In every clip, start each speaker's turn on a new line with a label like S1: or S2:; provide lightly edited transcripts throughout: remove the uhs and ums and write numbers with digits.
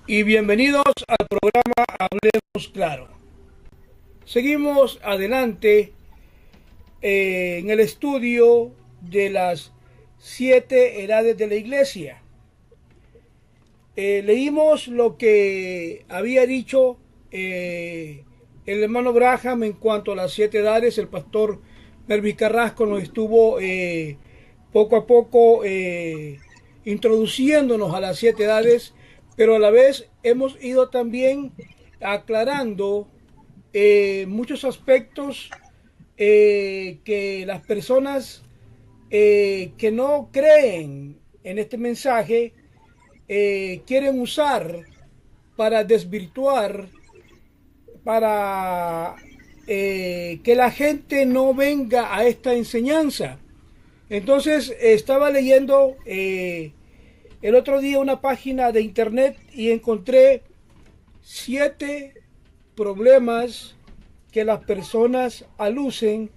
S1: Y bienvenidos al programa Hablemos Claro. Seguimos adelante en el estudio de las 7 edades de la iglesia. Leímos lo que había dicho el hermano Branham en cuanto a las 7 edades. El pastor Melvis Carrasco nos estuvo poco a poco introduciéndonos a las 7 edades, pero a la vez hemos ido también aclarando muchos aspectos que las personas que no creen en este mensaje quieren usar para desvirtuar, para que la gente no venga a esta enseñanza. Entonces estaba leyendo el otro día una página de internet y encontré 7 problemas que las personas alucen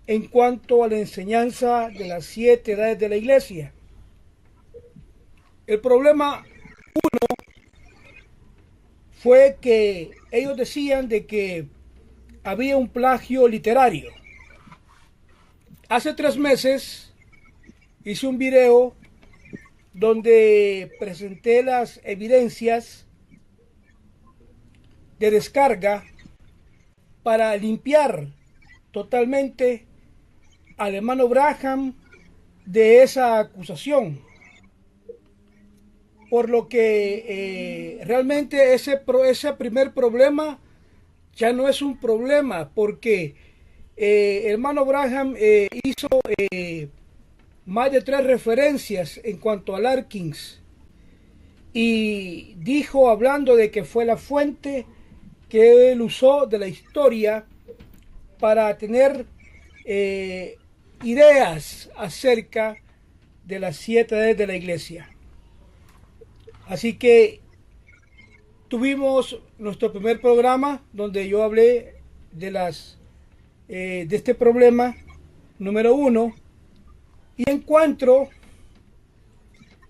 S1: en cuanto a la enseñanza de las 7 edades de la iglesia. El problema 1 fue que ellos decían de que había un plagio literario. Hace 3 meses hice un video donde presenté las evidencias de descarga para limpiar totalmente al hermano Branham de esa acusación. Por lo que realmente ese primer problema ya no es un problema, porque el hermano Branham hizo más de 3 referencias en cuanto a Larkins, y dijo, hablando de que fue la fuente que él usó de la historia para tener ideas acerca de las 7 edades de la iglesia. Así que tuvimos nuestro primer programa donde yo hablé de este problema número 1, y encuentro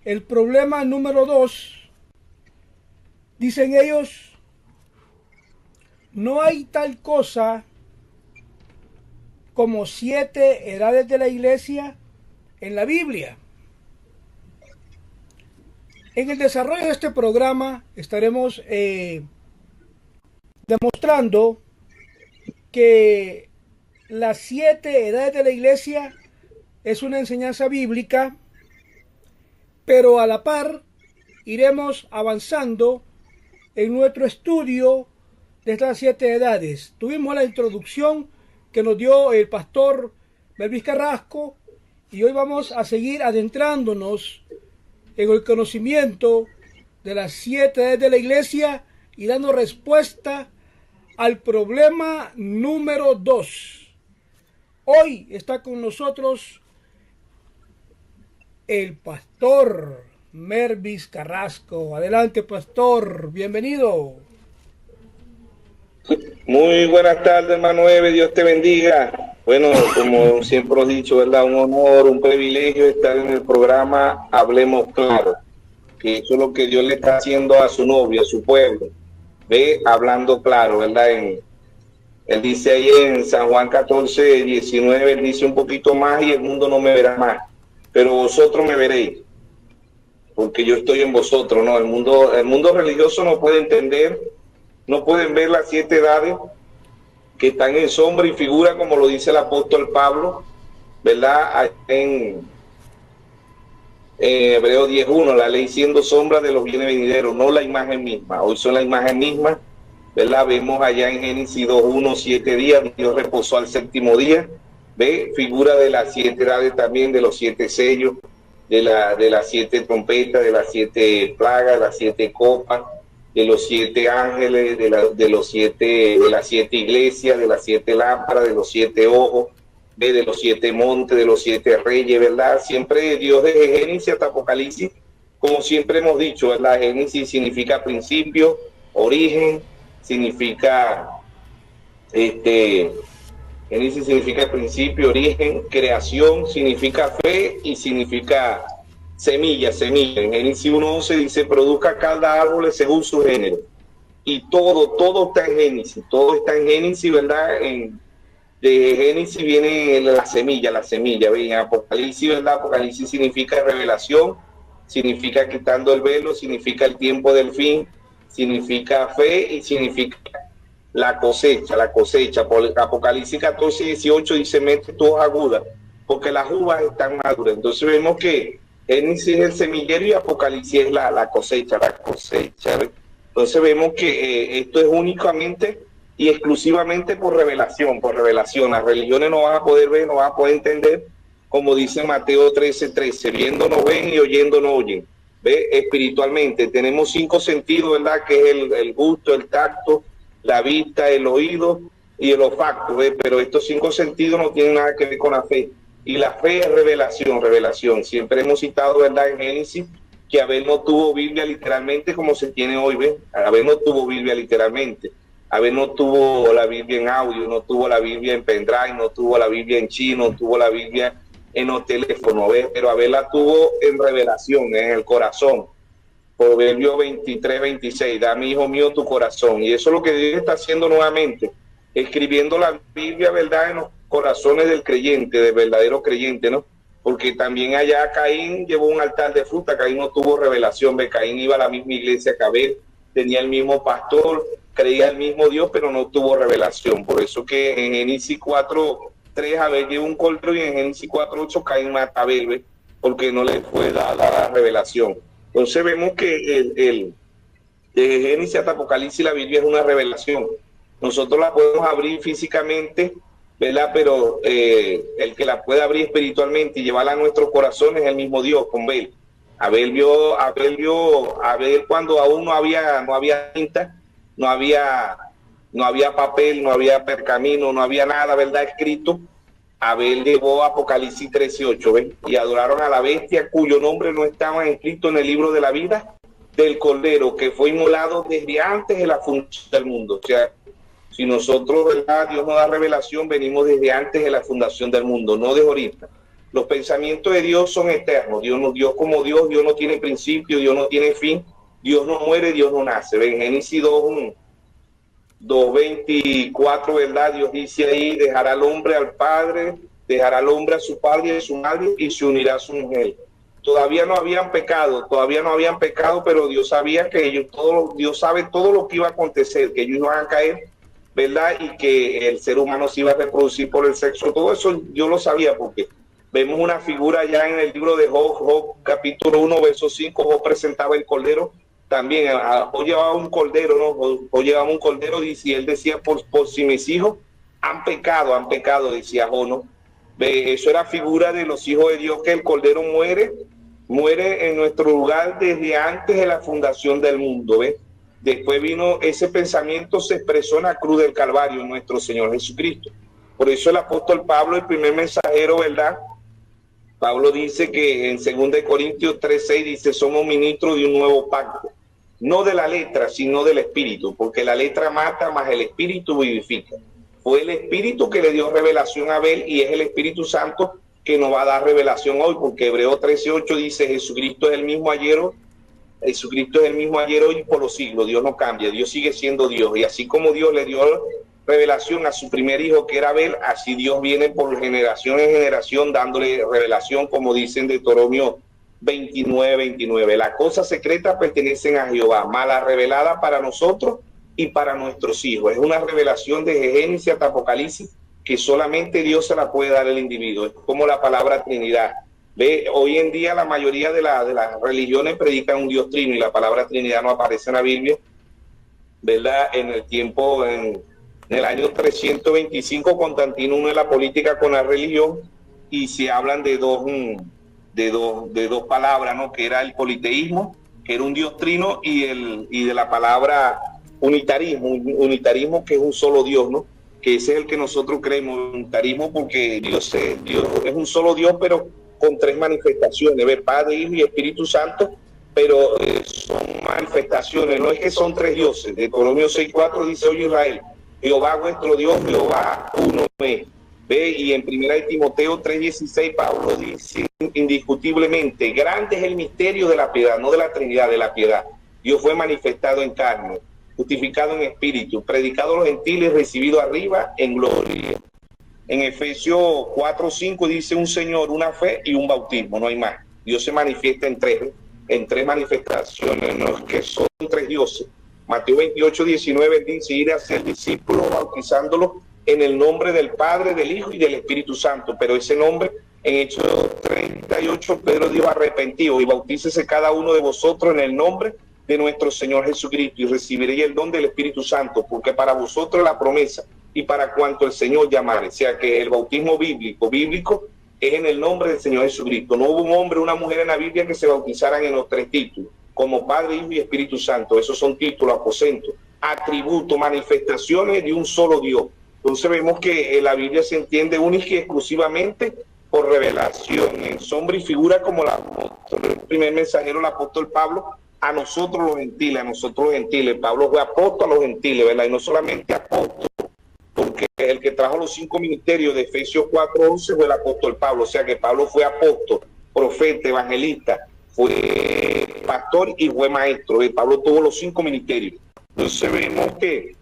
S1: el problema número 2. Dicen ellos, no hay tal cosa como 7 edades de la iglesia en la Biblia. En el desarrollo de este programa estaremos demostrando que las 7 edades de la iglesia es una enseñanza bíblica, pero a la par iremos avanzando en nuestro estudio de estas 7 edades. Tuvimos la introducción que nos dio el pastor Melvis Carrasco, y hoy vamos a seguir adentrándonos en el conocimiento de las 7 edades de la iglesia y dando respuesta al problema número 2. Hoy está con nosotros el pastor Melvis Carrasco. Adelante, pastor, bienvenido.
S2: Muy buenas tardes, hermano Eve, Dios te bendiga. Bueno, como siempre he dicho, ¿verdad? Un honor, un privilegio estar en el programa Hablemos Claro, que eso es lo que Dios le está haciendo a su novio, a su pueblo. Ve, hablando claro, ¿verdad? Él dice ahí en San Juan 14:19, él dice un poquito más, y el mundo no me verá más, pero vosotros me veréis, porque yo estoy en vosotros, ¿no? El mundo religioso no puede entender, no pueden ver las 7 edades que están en sombra y figura, como lo dice el apóstol Pablo, ¿verdad? En Hebreos 10:1, la ley siendo sombra de los bienes venideros, no la imagen misma. Hoy son la imagen misma, ¿verdad? Vemos allá en Génesis 2:1, 7 días, Dios reposó al 7º día, ¿ve? Figura de las 7 edades también, de los 7 sellos, de las 7 trompetas, de las 7 plagas, de las 7 copas, de los 7 ángeles, de las 7 iglesias, de las 7 lámparas, de los 7 ojos, de los 7 montes, de los 7 reyes, ¿verdad? Siempre Dios, desde Génesis hasta Apocalipsis, como siempre hemos dicho, ¿verdad? Génesis significa principio, origen, significa Génesis significa principio, origen, creación, significa fe y significa Semilla, semilla. En Génesis 1:11 dice, produzca cada árbol según su género. Y todo está en Génesis, todo está en Génesis, ¿verdad? De Génesis viene la semilla, ¿ven? Apocalipsis, ¿verdad? Apocalipsis significa revelación, significa quitando el velo, significa el tiempo del fin, significa fe y significa la cosecha. Apocalipsis 14:18 dice, mete tu hoja aguda, porque las uvas están maduras. Entonces vemos que Génesis es el semillero y Apocalipsis es la cosecha, ¿ves? Entonces vemos que esto es únicamente y exclusivamente por revelación. Las religiones no van a poder ver, no van a poder entender, como dice Mateo 13:13, viendo no ven y oyendo no oyen. ¿Ve? Espiritualmente tenemos 5 sentidos, ¿verdad? Que es el gusto, el tacto, la vista, el oído y el olfato, ¿ve? Pero estos 5 sentidos no tienen nada que ver con la fe. Y la fe es revelación. Siempre hemos citado, ¿verdad? En Génesis, que Abel no tuvo Biblia literalmente como se tiene hoy, ¿ves? Abel no tuvo Biblia literalmente. Abel no tuvo la Biblia en audio, no tuvo la Biblia en pendrive, no tuvo la Biblia en chino, no tuvo la Biblia en los teléfonos, ¿ves? Pero Abel la tuvo en revelación, en el corazón. Proverbio 23:26, dame, hijo mío, tu corazón. Y eso es lo que Dios está haciendo nuevamente, escribiendo la Biblia, ¿verdad?, en los corazones del creyente, del verdadero creyente, ¿no? Porque también allá Caín llevó un altar de fruta. Caín no tuvo revelación, ¿ve? Caín iba a la misma iglesia que Abel, tenía el mismo pastor, creía el mismo Dios, pero no tuvo revelación. Por eso que en Génesis 4:3 Abel lleva un cordero y en Génesis 4:8 Caín mata a Abel, ¿ve? Porque no le fue dada la revelación. Entonces vemos que de Génesis hasta Apocalipsis la Biblia es una revelación. Nosotros la podemos abrir físicamente, ¿verdad? Pero el que la puede abrir espiritualmente y llevarla a nuestros corazones es el mismo Dios, con Abel. Abel vio cuando aún no había tinta, no había papel, no había pergamino, no había nada, ¿verdad?, escrito. Abel llevó Apocalipsis 13:8, ¿ven? Y adoraron a la bestia cuyo nombre no estaba escrito en el libro de la vida del Cordero, que fue inmolado desde antes de la fundación del mundo. O sea, si nosotros, ¿verdad?, Dios nos da revelación, venimos desde antes de la fundación del mundo, no de ahorita. Los pensamientos de Dios son eternos. Dios como Dios no tiene principio, Dios no tiene fin, Dios no muere, Dios no nace. ¿Ven? Génesis 2:24, ¿verdad? Dios dice ahí, dejará al hombre al padre, dejará al hombre a su padre y a su madre y se unirá a su mujer. Todavía no habían pecado, pero Dios sabía que Dios sabe todo lo que iba a acontecer, que ellos iban a caer, ¿verdad? Y que el ser humano se iba a reproducir por el sexo. Todo eso Dios lo sabía, porque vemos una figura ya en el libro de Job capítulo 1, verso 5, Job presentaba el cordero. También Job llevaba un cordero, ¿no? Job llevaba un cordero, y él decía, por si mis hijos han pecado, decía Job, ¿no? Eso era figura de los hijos de Dios, que el cordero muere en nuestro lugar desde antes de la fundación del mundo, ¿ves? Después vino ese pensamiento, se expresó en la cruz del Calvario, en nuestro Señor Jesucristo. Por eso el apóstol Pablo, el primer mensajero, ¿verdad? Pablo dice que en 2 Corintios 3:6 dice, somos ministros de un nuevo pacto, no de la letra, sino del espíritu, porque la letra mata, más el espíritu vivifica. Fue el espíritu que le dio revelación a Abel y es el Espíritu Santo que nos va a dar revelación hoy, porque Hebreos 13:8 dice, Jesucristo es el mismo ayer, hoy y por los siglos. Dios no cambia, Dios sigue siendo Dios, y así como Dios le dio revelación a su primer hijo, que era Abel, así Dios viene por generación en generación dándole revelación, como dicen de Deuteronomio 29:29. Las cosas secretas pertenecen a Jehová, mas las reveladas para nosotros y para nuestros hijos. Es una revelación desde Génesis hasta Apocalipsis que solamente Dios se la puede dar al individuo. Es como la palabra Trinidad. ¿Ve? Hoy en día la mayoría de las religiones predican un Dios trino y la palabra Trinidad no aparece en la Biblia, ¿verdad? En el año 325 Constantino une la política con la religión y se hablan de dos palabras, ¿no? Que era el politeísmo, que era un Dios trino, y de la palabra unitarismo, que es un solo Dios, ¿no? Que ese es el que nosotros creemos, unitarismo, porque Dios es un solo Dios, pero con 3 manifestaciones, ¿ves? Padre, Hijo y Espíritu Santo, pero son manifestaciones, no es que son 3 dioses. Deuteronomio 6:4 dice, oye Israel, Jehová vuestro Dios, Jehová uno es. ¿Ve? Y en 1 Timoteo 3:16 Pablo dice indiscutiblemente, grande es el misterio de la piedad, no de la Trinidad, de la piedad. Dios fue manifestado en carne, justificado en espíritu, predicado a los gentiles, recibido arriba en gloria. En Efesios 4:5 dice un Señor, una fe y un bautismo, no hay más. Dios se manifiesta en tres manifestaciones, no es que son tres dioses. Mateo 28:19 dice, ir a ser discípulos bautizándolos en el nombre del Padre, del Hijo y del Espíritu Santo. Pero ese nombre, en Hechos 38, Pedro dijo, arrepentido y bautícese cada uno de vosotros en el nombre de nuestro Señor Jesucristo y recibiréis el don del Espíritu Santo, porque para vosotros la promesa y para cuanto el Señor llamare. O sea que el bautismo bíblico es en el nombre del Señor Jesucristo. No hubo un hombre o una mujer en la Biblia que se bautizaran en los tres títulos, como Padre, Hijo y Espíritu Santo. Esos son títulos, aposentos, atributos, manifestaciones de un solo Dios. Entonces vemos que la Biblia se entiende única y exclusivamente por revelación, en sombra y figura, como el primer mensajero, el apóstol Pablo, a nosotros los gentiles. Pablo fue apóstol a los gentiles, ¿verdad? Y no solamente apóstol, porque el que trajo los 5 ministerios de Efesios 4:11 fue el apóstol Pablo. O sea que Pablo fue apóstol, profeta, evangelista, fue pastor y fue maestro. Pablo tuvo los 5 ministerios. Entonces vemos que,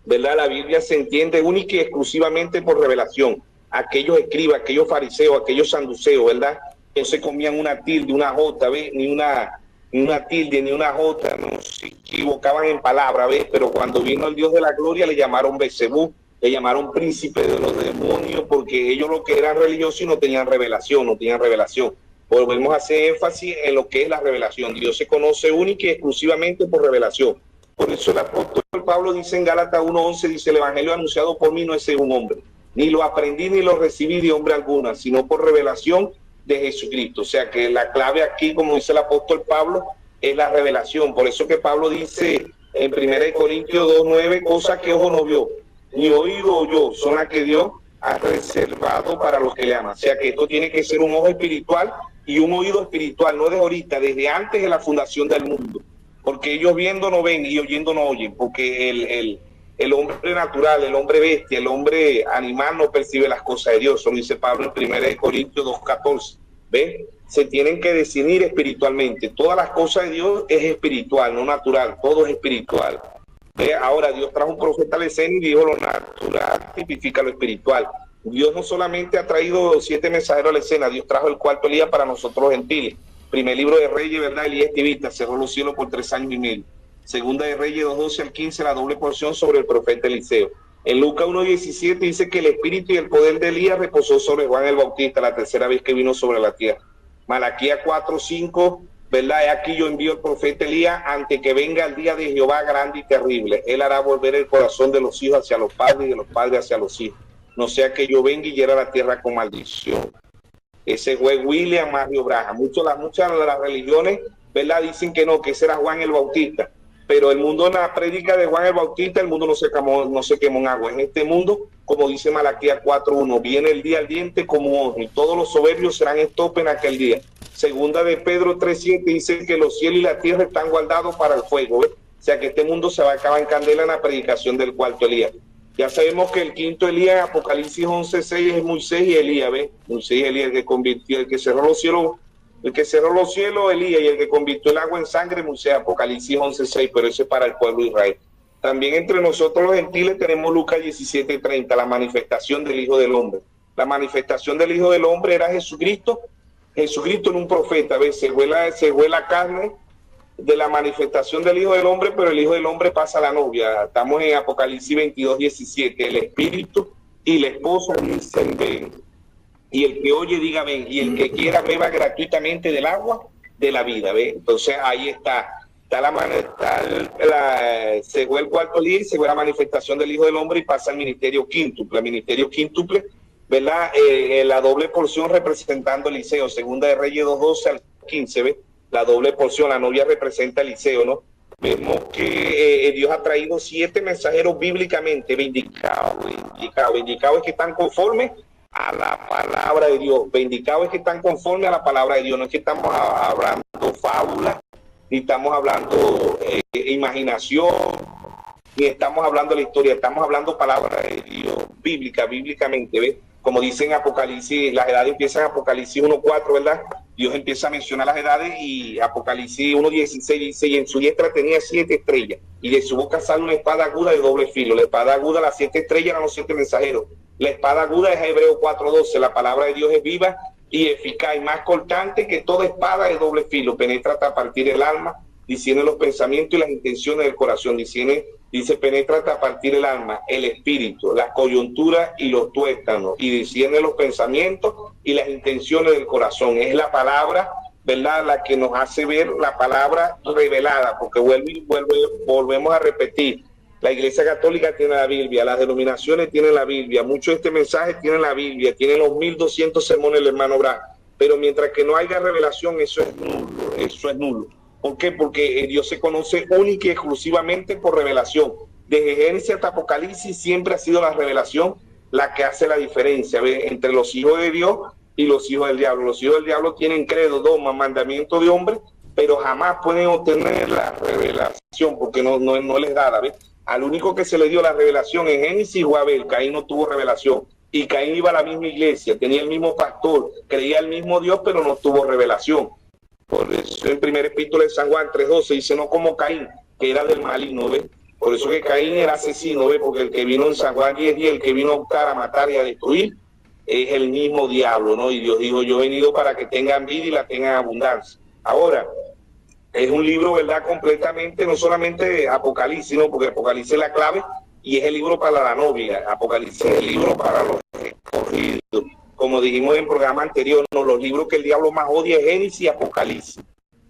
S2: ¿verdad?, la Biblia se entiende única y exclusivamente por revelación. Aquellos escribas, aquellos fariseos, aquellos saduceos, ¿verdad?, no se comían una tilde, una jota, ¿ves?, ni una tilde, ni una jota, no se equivocaban en palabra, ¿ves? Pero cuando vino el Dios de la gloria le llamaron Belzebú, le llamaron príncipe de los demonios, porque ellos lo que eran religiosos y no tenían revelación. Volvemos a hacer énfasis en lo que es la revelación. Dios se conoce única y exclusivamente por revelación. Por eso el apóstol Pablo dice en Gálatas 1:11, dice, el evangelio anunciado por mí no es según hombre, ni lo aprendí ni lo recibí de hombre alguna, sino por revelación de Jesucristo. O sea que la clave aquí, como dice el apóstol Pablo, es la revelación. Por eso que Pablo dice en 1 Corintios 2:9, cosas que ojo no vio, ni oído oyó, son las que Dios ha reservado para los que le aman. O sea que esto tiene que ser un ojo espiritual y un oído espiritual, no de ahorita, desde antes de la fundación del mundo. Porque ellos viendo no ven y oyendo no oyen, porque el hombre natural, el hombre bestia, el hombre animal no percibe las cosas de Dios. Eso lo dice Pablo en 1 Corintios 2:14. ¿Ves? Se tienen que discernir espiritualmente. Todas las cosas de Dios es espiritual, no natural. Todo es espiritual. ¿Ves? Ahora Dios trajo un profeta a la escena y dijo lo natural tipifica lo espiritual. Dios no solamente ha traído 7 mensajeros a la escena, Dios trajo el cuarto Elías para nosotros los gentiles. Primer libro de Reyes, ¿verdad? Elías Tibita cerró los cielos por 3 años y medio. Segunda de Reyes 2:12 al 15, la doble porción sobre el profeta Eliseo. En Lucas 1:17 dice que el espíritu y el poder de Elías reposó sobre Juan el Bautista la tercera vez que vino sobre la tierra. Malaquías 4:5, ¿verdad? Aquí yo envío al profeta Elías antes que venga el día de Jehová grande y terrible. Él hará volver el corazón de los hijos hacia los padres y de los padres hacia los hijos. No sea que yo venga y hiera la tierra con maldición. Ese fue William Mario Branham. Muchas de las religiones, ¿verdad?, dicen que no, que ese era Juan el Bautista. Pero el mundo, en la prédica de Juan el Bautista, el mundo no se quemó en agua. En este mundo, como dice Malaquías 4:1, viene el día ardiente como horno y todos los soberbios serán estopa en aquel día. Segunda de Pedro 3:7 dice que los cielos y la tierra están guardados para el fuego. ¿Ves? O sea que este mundo se va a acabar en candela en la predicación del cuarto Elías. Ya sabemos que el quinto Elías en Apocalipsis 11:6 es Moisés y Elías, ¿ves? Moisés y Elías, el que cerró los cielos, Elías, y el que convirtió el agua en sangre, Moisés, Apocalipsis 11:6, pero eso es para el pueblo de Israel. También entre nosotros los gentiles tenemos Lucas 17:30, la manifestación del Hijo del Hombre. La manifestación del Hijo del Hombre era Jesucristo en un profeta, ¿ves? Se fue la carne de la manifestación del Hijo del Hombre, pero el Hijo del Hombre pasa a la novia. Estamos en Apocalipsis 22:17. El Espíritu y la esposa dicen ven. Y el que oye diga ven. Y el que quiera beba gratuitamente del agua de la vida. ¿Ve? Entonces ahí está se fue el cuarto día y se fue la manifestación del Hijo del Hombre y pasa al ministerio quíntuple. El ministerio quíntuple, ¿verdad? La doble porción representando a Eliseo. Segunda de Reyes 2:12 al 15, ¿ve? La doble porción, la novia representa a Eliseo, ¿no? Vemos que Dios ha traído 7 mensajeros bíblicamente vindicados. Vindicados es que están conformes a la palabra de Dios. Vindicados es que están conformes a la palabra de Dios. No es que estamos hablando fábulas, ni estamos hablando imaginación, ni estamos hablando de la historia. Estamos hablando palabra de Dios, bíblicamente, ¿ves? como dicen Apocalipsis, las edades empiezan Apocalipsis 1:4, ¿verdad? Dios empieza a mencionar las edades y Apocalipsis 1:16 dice, y en su diestra tenía 7 estrellas, y de su boca sale una espada aguda de doble filo. La espada aguda, las 7 estrellas eran los 7 mensajeros. La espada aguda es Hebreo 4:12, la palabra de Dios es viva y eficaz, y más cortante que toda espada de doble filo, penetra hasta partir el alma, discierne los pensamientos y las intenciones del corazón, dice, penetra hasta partir el alma, el espíritu, las coyunturas y los tuétanos, y discierne los pensamientos y las intenciones del corazón. Es la palabra, ¿verdad?, la que nos hace ver la palabra revelada, porque volvemos a repetir, la Iglesia Católica tiene la Biblia, las denominaciones tienen la Biblia, muchos de este mensaje tienen la Biblia, tienen los 1200 sermones del hermano Branham, pero mientras que no haya revelación, eso es nulo. ¿Por qué? Porque Dios se conoce única y exclusivamente por revelación. Desde Génesis hasta Apocalipsis siempre ha sido la revelación la que hace la diferencia, ¿ves?, entre los hijos de Dios y los hijos del diablo. Los hijos del diablo tienen credo, dogma, mandamiento de hombre, pero jamás pueden obtener la revelación porque no les da, ¿ves? Al único que se le dio la revelación en Génesis fue Abel. Caín no tuvo revelación. Y Caín iba a la misma iglesia, tenía el mismo pastor, creía el mismo Dios, pero no tuvo revelación. Por eso el primer epístola de San Juan 3:12 dice, no como Caín, que era del maligno, ¿ves? Por eso que Caín era asesino, ¿ves? Porque el que vino en San Juan 10:10, el que vino a buscar, a matar y a destruir, es el mismo diablo, ¿no? Y Dios dijo, yo he venido para que tengan vida y la tengan abundancia. Ahora, es un libro, ¿verdad?, completamente, no solamente Apocalipsis, ¿no?, porque Apocalipsis es la clave y es el libro para la novia. Apocalipsis es el libro para los escogidos. Como dijimos en el programa anterior, ¿no?, los libros que el diablo más odia es Génesis y Apocalipsis.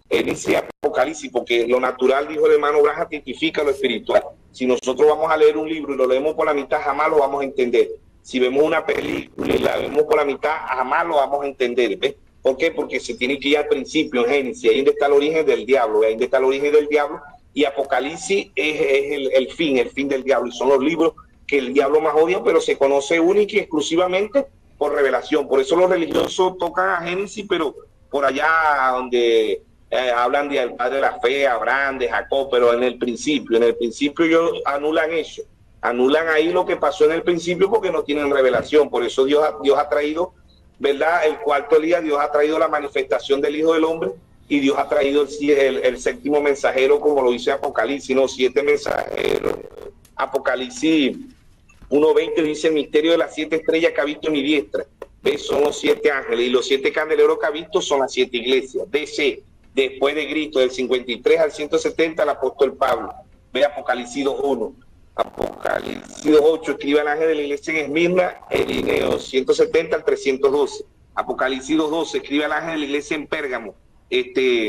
S2: Génesis y Apocalipsis, porque lo natural, dijo el hermano Branham, tipifica lo espiritual. Si nosotros vamos a leer un libro y lo leemos por la mitad, jamás lo vamos a entender. Si vemos una película y la vemos por la mitad, jamás lo vamos a entender, ¿ves? ¿Por qué? Porque se tiene que ir al principio, en Génesis, ahí donde está el origen del diablo, ahí donde está el origen del diablo, y Apocalipsis es el fin del diablo, y son los libros que el diablo más odia, pero se conoce única y exclusivamente por revelación. Por eso los religiosos tocan a Génesis, pero por allá donde hablan del padre de la fe, Abraham, de Jacob, pero en el principio ellos anulan eso, anulan ahí lo que pasó en el principio porque no tienen revelación. Por eso Dios ha traído, ¿verdad?, el cuarto día, Dios ha traído la manifestación del Hijo del Hombre, y Dios ha traído el séptimo mensajero, como lo dice Apocalipsis, no, 7 mensajeros. Apocalipsis 1:20 dice, el misterio de las 7 estrellas que ha visto en mi diestra. ¿Ves? Son los 7 ángeles, y los 7 candeleros que ha visto son las 7 iglesias. DC, después de Cristo, del 53 al 170, el apóstol Pablo. Ve Apocalipsis 2:1. Apocalipsis 2:8, escribe al ángel de la iglesia en Esmirna, Irineo, 170 al 312. Apocalipsis 2:12, escribe al ángel de la iglesia en Pérgamo,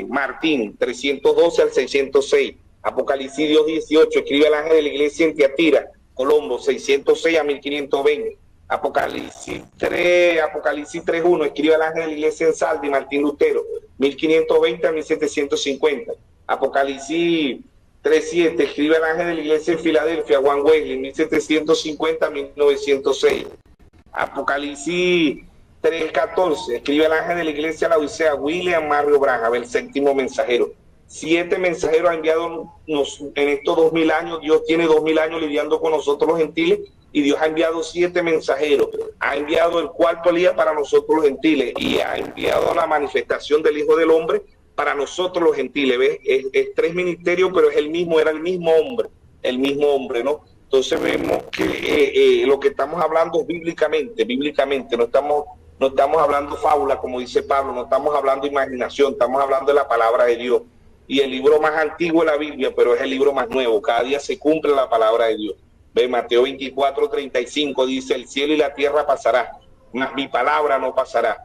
S2: Martín, 312 al 606. Apocalipsis 2:18, escribe al ángel de la iglesia en Tiatira, Colombo, 606 a 1520. Apocalipsis 3:1, escribe al ángel de la iglesia en Saldi, Martín Lutero, 1520 a 1750. Apocalipsis 3:7, escribe al ángel de la iglesia en Filadelfia, Juan Wesley, 1750 a 1906. Apocalipsis 3:14, escribe al ángel de la iglesia la Odisea, William Mario Branham, el séptimo mensajero. 7 mensajeros ha enviado en estos 2000 años. Dios tiene 2000 años lidiando con nosotros los gentiles, y Dios ha enviado 7 mensajeros. Ha enviado el cuarto día para nosotros los gentiles, y ha enviado la manifestación del Hijo del Hombre para nosotros los gentiles. ¿Ves? Es 3 ministerios, pero es era el mismo hombre, ¿no? Entonces vemos que lo que estamos hablando es bíblicamente, no estamos hablando fábula, como dice Pablo, no estamos hablando imaginación, estamos hablando de la palabra de Dios. Y el libro más antiguo es la Biblia, pero es el libro más nuevo. Cada día se cumple la palabra de Dios. Ve, Mateo 24:35 dice, el cielo y la tierra pasará, mas mi palabra no pasará.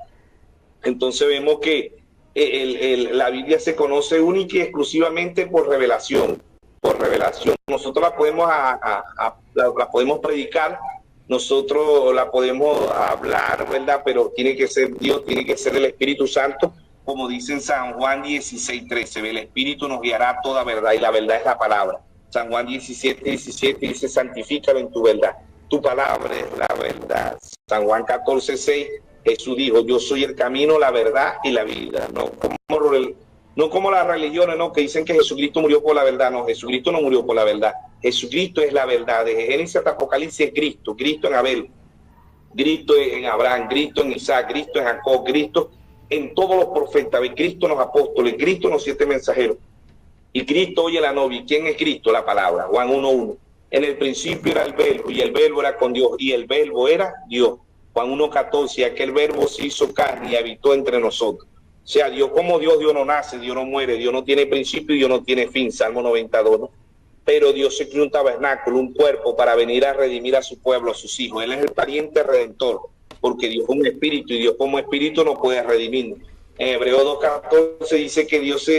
S2: Entonces vemos que la Biblia se conoce única y exclusivamente por revelación. Nosotros la podemos predicar, nosotros la podemos hablar, ¿verdad? Pero tiene que ser Dios, tiene que ser el Espíritu Santo, como dice en San Juan 16:13, el Espíritu nos guiará a toda verdad, y la verdad es la palabra. San Juan 17:17 dice, santifícalo en tu verdad, tu palabra es la verdad. San Juan 14:6, Jesús dijo, yo soy el camino, la verdad y la vida. No como las religiones, ¿no?, que dicen que Jesucristo murió por la verdad. No, Jesucristo no murió por la verdad. Jesucristo es la verdad. Desde Génesis hasta Apocalipsis es Cristo en Abel. Cristo en Abraham, Cristo en Isaac, Cristo en Jacob, Cristo en todos los profetas, Cristo en los apóstoles, Cristo en los 7 mensajeros. Y Cristo oye la novia. ¿Quién es Cristo? La palabra. Juan 1:1. En el principio era el verbo, y el verbo era con Dios, y el verbo era Dios. Juan 1:14. Aquel verbo se hizo carne y habitó entre nosotros. O sea, Dios como Dios, Dios no nace, Dios no muere, Dios no tiene principio y Dios no tiene fin. Salmo 92, ¿no? Pero Dios se creó un tabernáculo, un cuerpo para venir a redimir a su pueblo, a sus hijos. Él es el pariente redentor, porque Dios es un espíritu y Dios como espíritu no puede redimirnos. En Hebreos 2:14 dice que Dios,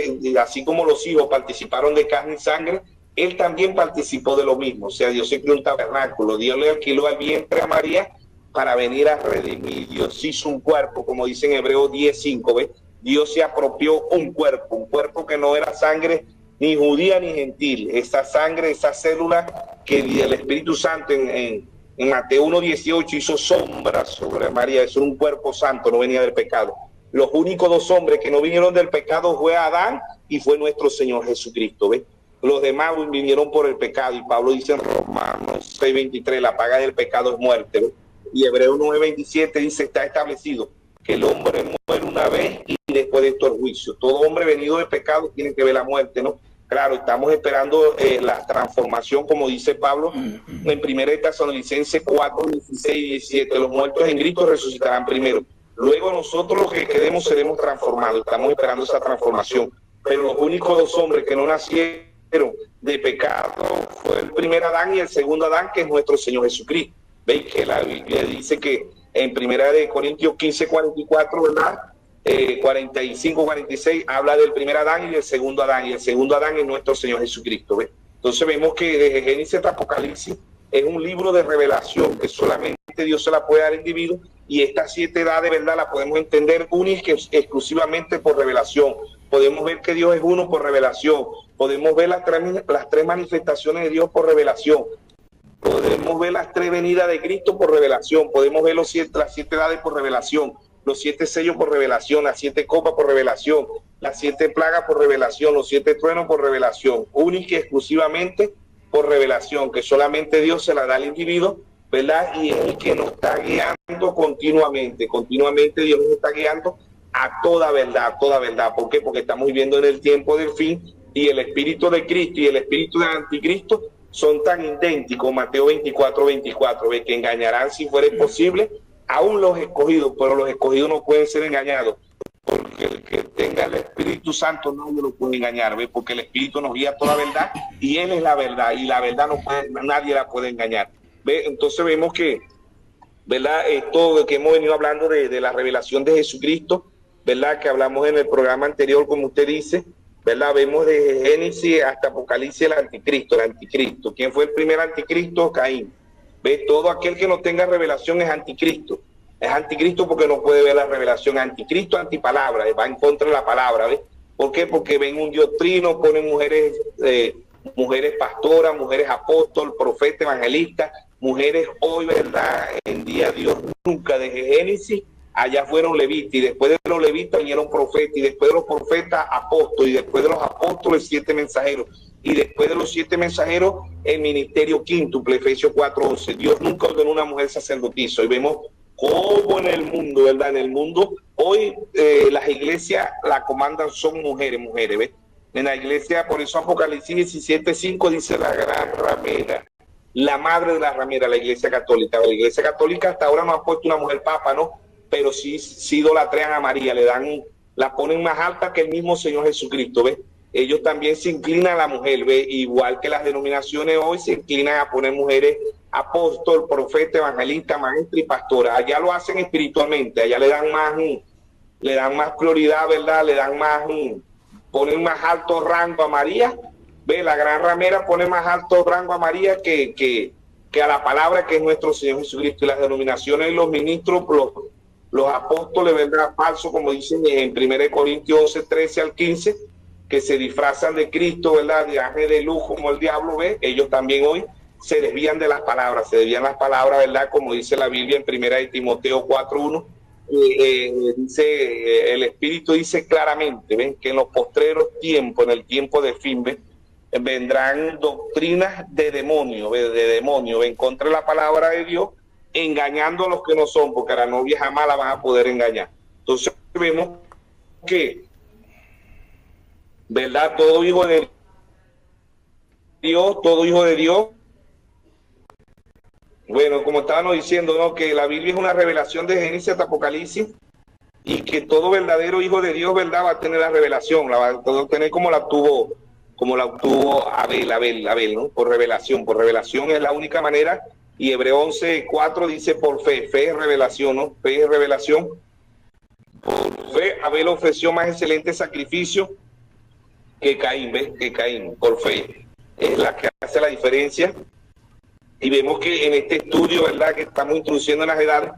S2: así como los hijos participaron de carne y sangre, Él también participó de lo mismo. O sea, Dios se creó un tabernáculo, Dios le alquiló al vientre a María para venir a redimir. Dios hizo un cuerpo, como dice en Hebreos 10:5, ¿ves? Dios se apropió un cuerpo que no era sangre ni judía ni gentil. Esa sangre, esa célula que el Espíritu Santo en Mateo 1:18 hizo sombra sobre María. Es un cuerpo santo, no venía del pecado. Los únicos 2 hombres que no vinieron del pecado fue Adán y fue nuestro Señor Jesucristo, ¿ves? Los demás vinieron por el pecado, y Pablo dice en Romanos 6:23, la paga del pecado es muerte, ¿ves? Y Hebreos 9:27 dice, está establecido que el hombre muere una vez y después de esto el juicio. Todo hombre venido de pecado tiene que ver la muerte, ¿no? Claro, estamos esperando la transformación, como dice Pablo en 1 Tesalonicenses 4:16 y 17. Los muertos en Cristo resucitarán primero. Luego nosotros los que quedemos seremos transformados. Estamos esperando esa transformación. Pero los únicos 2 hombres que no nacieron de pecado fue el primer Adán y el segundo Adán, que es nuestro Señor Jesucristo. Veis que la Biblia dice que en 1 Corintios 15:44, ¿verdad? 45-46 habla del primer Adán y del segundo Adán, y el segundo Adán es nuestro Señor Jesucristo, ¿ves? Entonces vemos que desde Génesis hasta Apocalipsis es un libro de revelación que solamente Dios se la puede dar al individuo, y estas 7 edades, ¿verdad?, la podemos entender única y exclusivamente por revelación. Podemos ver que Dios es uno por revelación, podemos ver las 3 manifestaciones de Dios por revelación, podemos ver las 3 venidas de Cristo por revelación, podemos ver las 7 edades por revelación, los 7 sellos por revelación, las 7 copas por revelación, las 7 plagas por revelación, los 7 truenos por revelación, única y exclusivamente por revelación, que solamente Dios se la da al individuo, ¿verdad? Y es el que nos está guiando continuamente Dios nos está guiando a toda verdad, ¿por qué? Porque estamos viviendo en el tiempo del fin, y el espíritu de Cristo y el espíritu del anticristo son tan idénticos. Mateo 24:24, ¿ves? Que engañarán, si fuera posible, aún los escogidos, pero los escogidos no pueden ser engañados, porque el que tenga el Espíritu Santo no lo puede engañar, ¿ves? Porque el Espíritu nos guía a toda verdad, y Él es la verdad, y la verdad nadie la puede engañar, ¿ves? Entonces vemos que, ¿verdad?, esto que hemos venido hablando de la revelación de Jesucristo, ¿verdad?, que hablamos en el programa anterior, como usted dice, ¿verdad? Vemos desde Génesis hasta Apocalipsis el anticristo. ¿Quién fue el primer anticristo? Caín. ¿Ves? Todo aquel que no tenga revelación es anticristo. Es anticristo porque no puede ver la revelación. Anticristo, antipalabra, va en contra de la palabra, ¿ves? ¿Por qué? Porque ven un Dios trino, ponen mujeres pastoras, mujeres apóstoles, profetas, evangelistas, mujeres hoy, ¿verdad? En día Dios nunca, desde Génesis, allá fueron levitas, y después de los levitas vinieron profetas, y después de los profetas apóstoles, y después de los apóstoles 7 mensajeros, y después de los 7 mensajeros el ministerio quíntuple, Efesios 4:11. Dios nunca ordenó una mujer sacerdotisa. Y vemos cómo en el mundo, ¿verdad? En el mundo hoy las iglesias la comandan son mujeres, ¿ves? En la iglesia, por eso Apocalipsis 17:5 dice la gran ramera, la madre de la ramera, la iglesia católica. La iglesia católica hasta ahora no ha puesto una mujer papa, ¿no? Pero sí idolatrean a María, la ponen más alta que el mismo Señor Jesucristo, ¿ves? Ellos también se inclinan a la mujer, ¿ves? Igual que las denominaciones hoy se inclinan a poner mujeres apóstol, profeta, evangelista, maestra y pastora. Allá lo hacen espiritualmente, allá le dan más prioridad, ¿verdad? Ponen más alto rango a María, ¿ves? La gran ramera pone más alto rango a María que a la palabra, que es nuestro Señor Jesucristo. Y las denominaciones y los ministros, los apóstoles, ¿verdad?, falsos, como dicen en 1 Corintios 11:13 al 15, que se disfrazan de Cristo, ¿verdad?, de ángel de luz como el diablo, ¿ve? Ellos también hoy se desvían de las palabras, ¿verdad?, como dice la Biblia en 1 Timoteo 4:1, dice, el Espíritu dice claramente, ¿ven?, que en los postreros tiempos, en el tiempo de fin, ¿ven?, vendrán doctrinas de demonio, en contra de la palabra de Dios, engañando a los que no son, porque a la novia jamás la van a poder engañar. Entonces vemos que, ¿verdad? Todo hijo de Dios, bueno, como estábamos diciendo, ¿no? Que la Biblia es una revelación de Génesis hasta Apocalipsis, y que todo verdadero hijo de Dios, ¿verdad?, va a tener la revelación, la va a tener como la obtuvo Abel, ¿no? Por revelación es la única manera. Y Hebreo 11:4 dice por fe es revelación, ¿no? Fe es revelación. Por fe Abel ofreció más excelente sacrificio que Caín, ¿ves? Que Caín, por fe. Es la que hace la diferencia. Y vemos que en este estudio, ¿verdad?, que estamos introduciendo en las edades,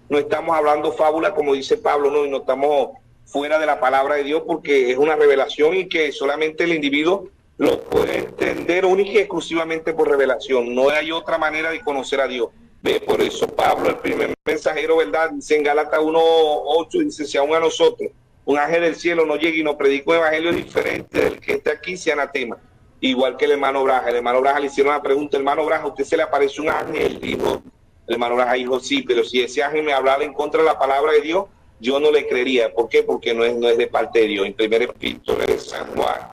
S2: no estamos hablando fábula, como dice Pablo, ¿no? Y no estamos fuera de la palabra de Dios, porque es una revelación y que solamente el individuo lo puede entender única y exclusivamente por revelación. No hay otra manera de conocer a Dios. ¿Ve? Por eso Pablo, el primer mensajero, ¿verdad?, dice en Gálatas 1:8, dice, si aún a nosotros un ángel del cielo no llega y nos predica un evangelio diferente del que está aquí, sea anatema. Igual que el hermano Braja. El hermano Braja le hicieron la pregunta, hermano Braja, ¿a usted se le aparece un ángel? Dijo, el hermano Braja dijo, sí, pero si ese ángel me hablara en contra de la palabra de Dios, yo no le creería. ¿Por qué? Porque no es de parte de Dios. En primer espíritu de San Juan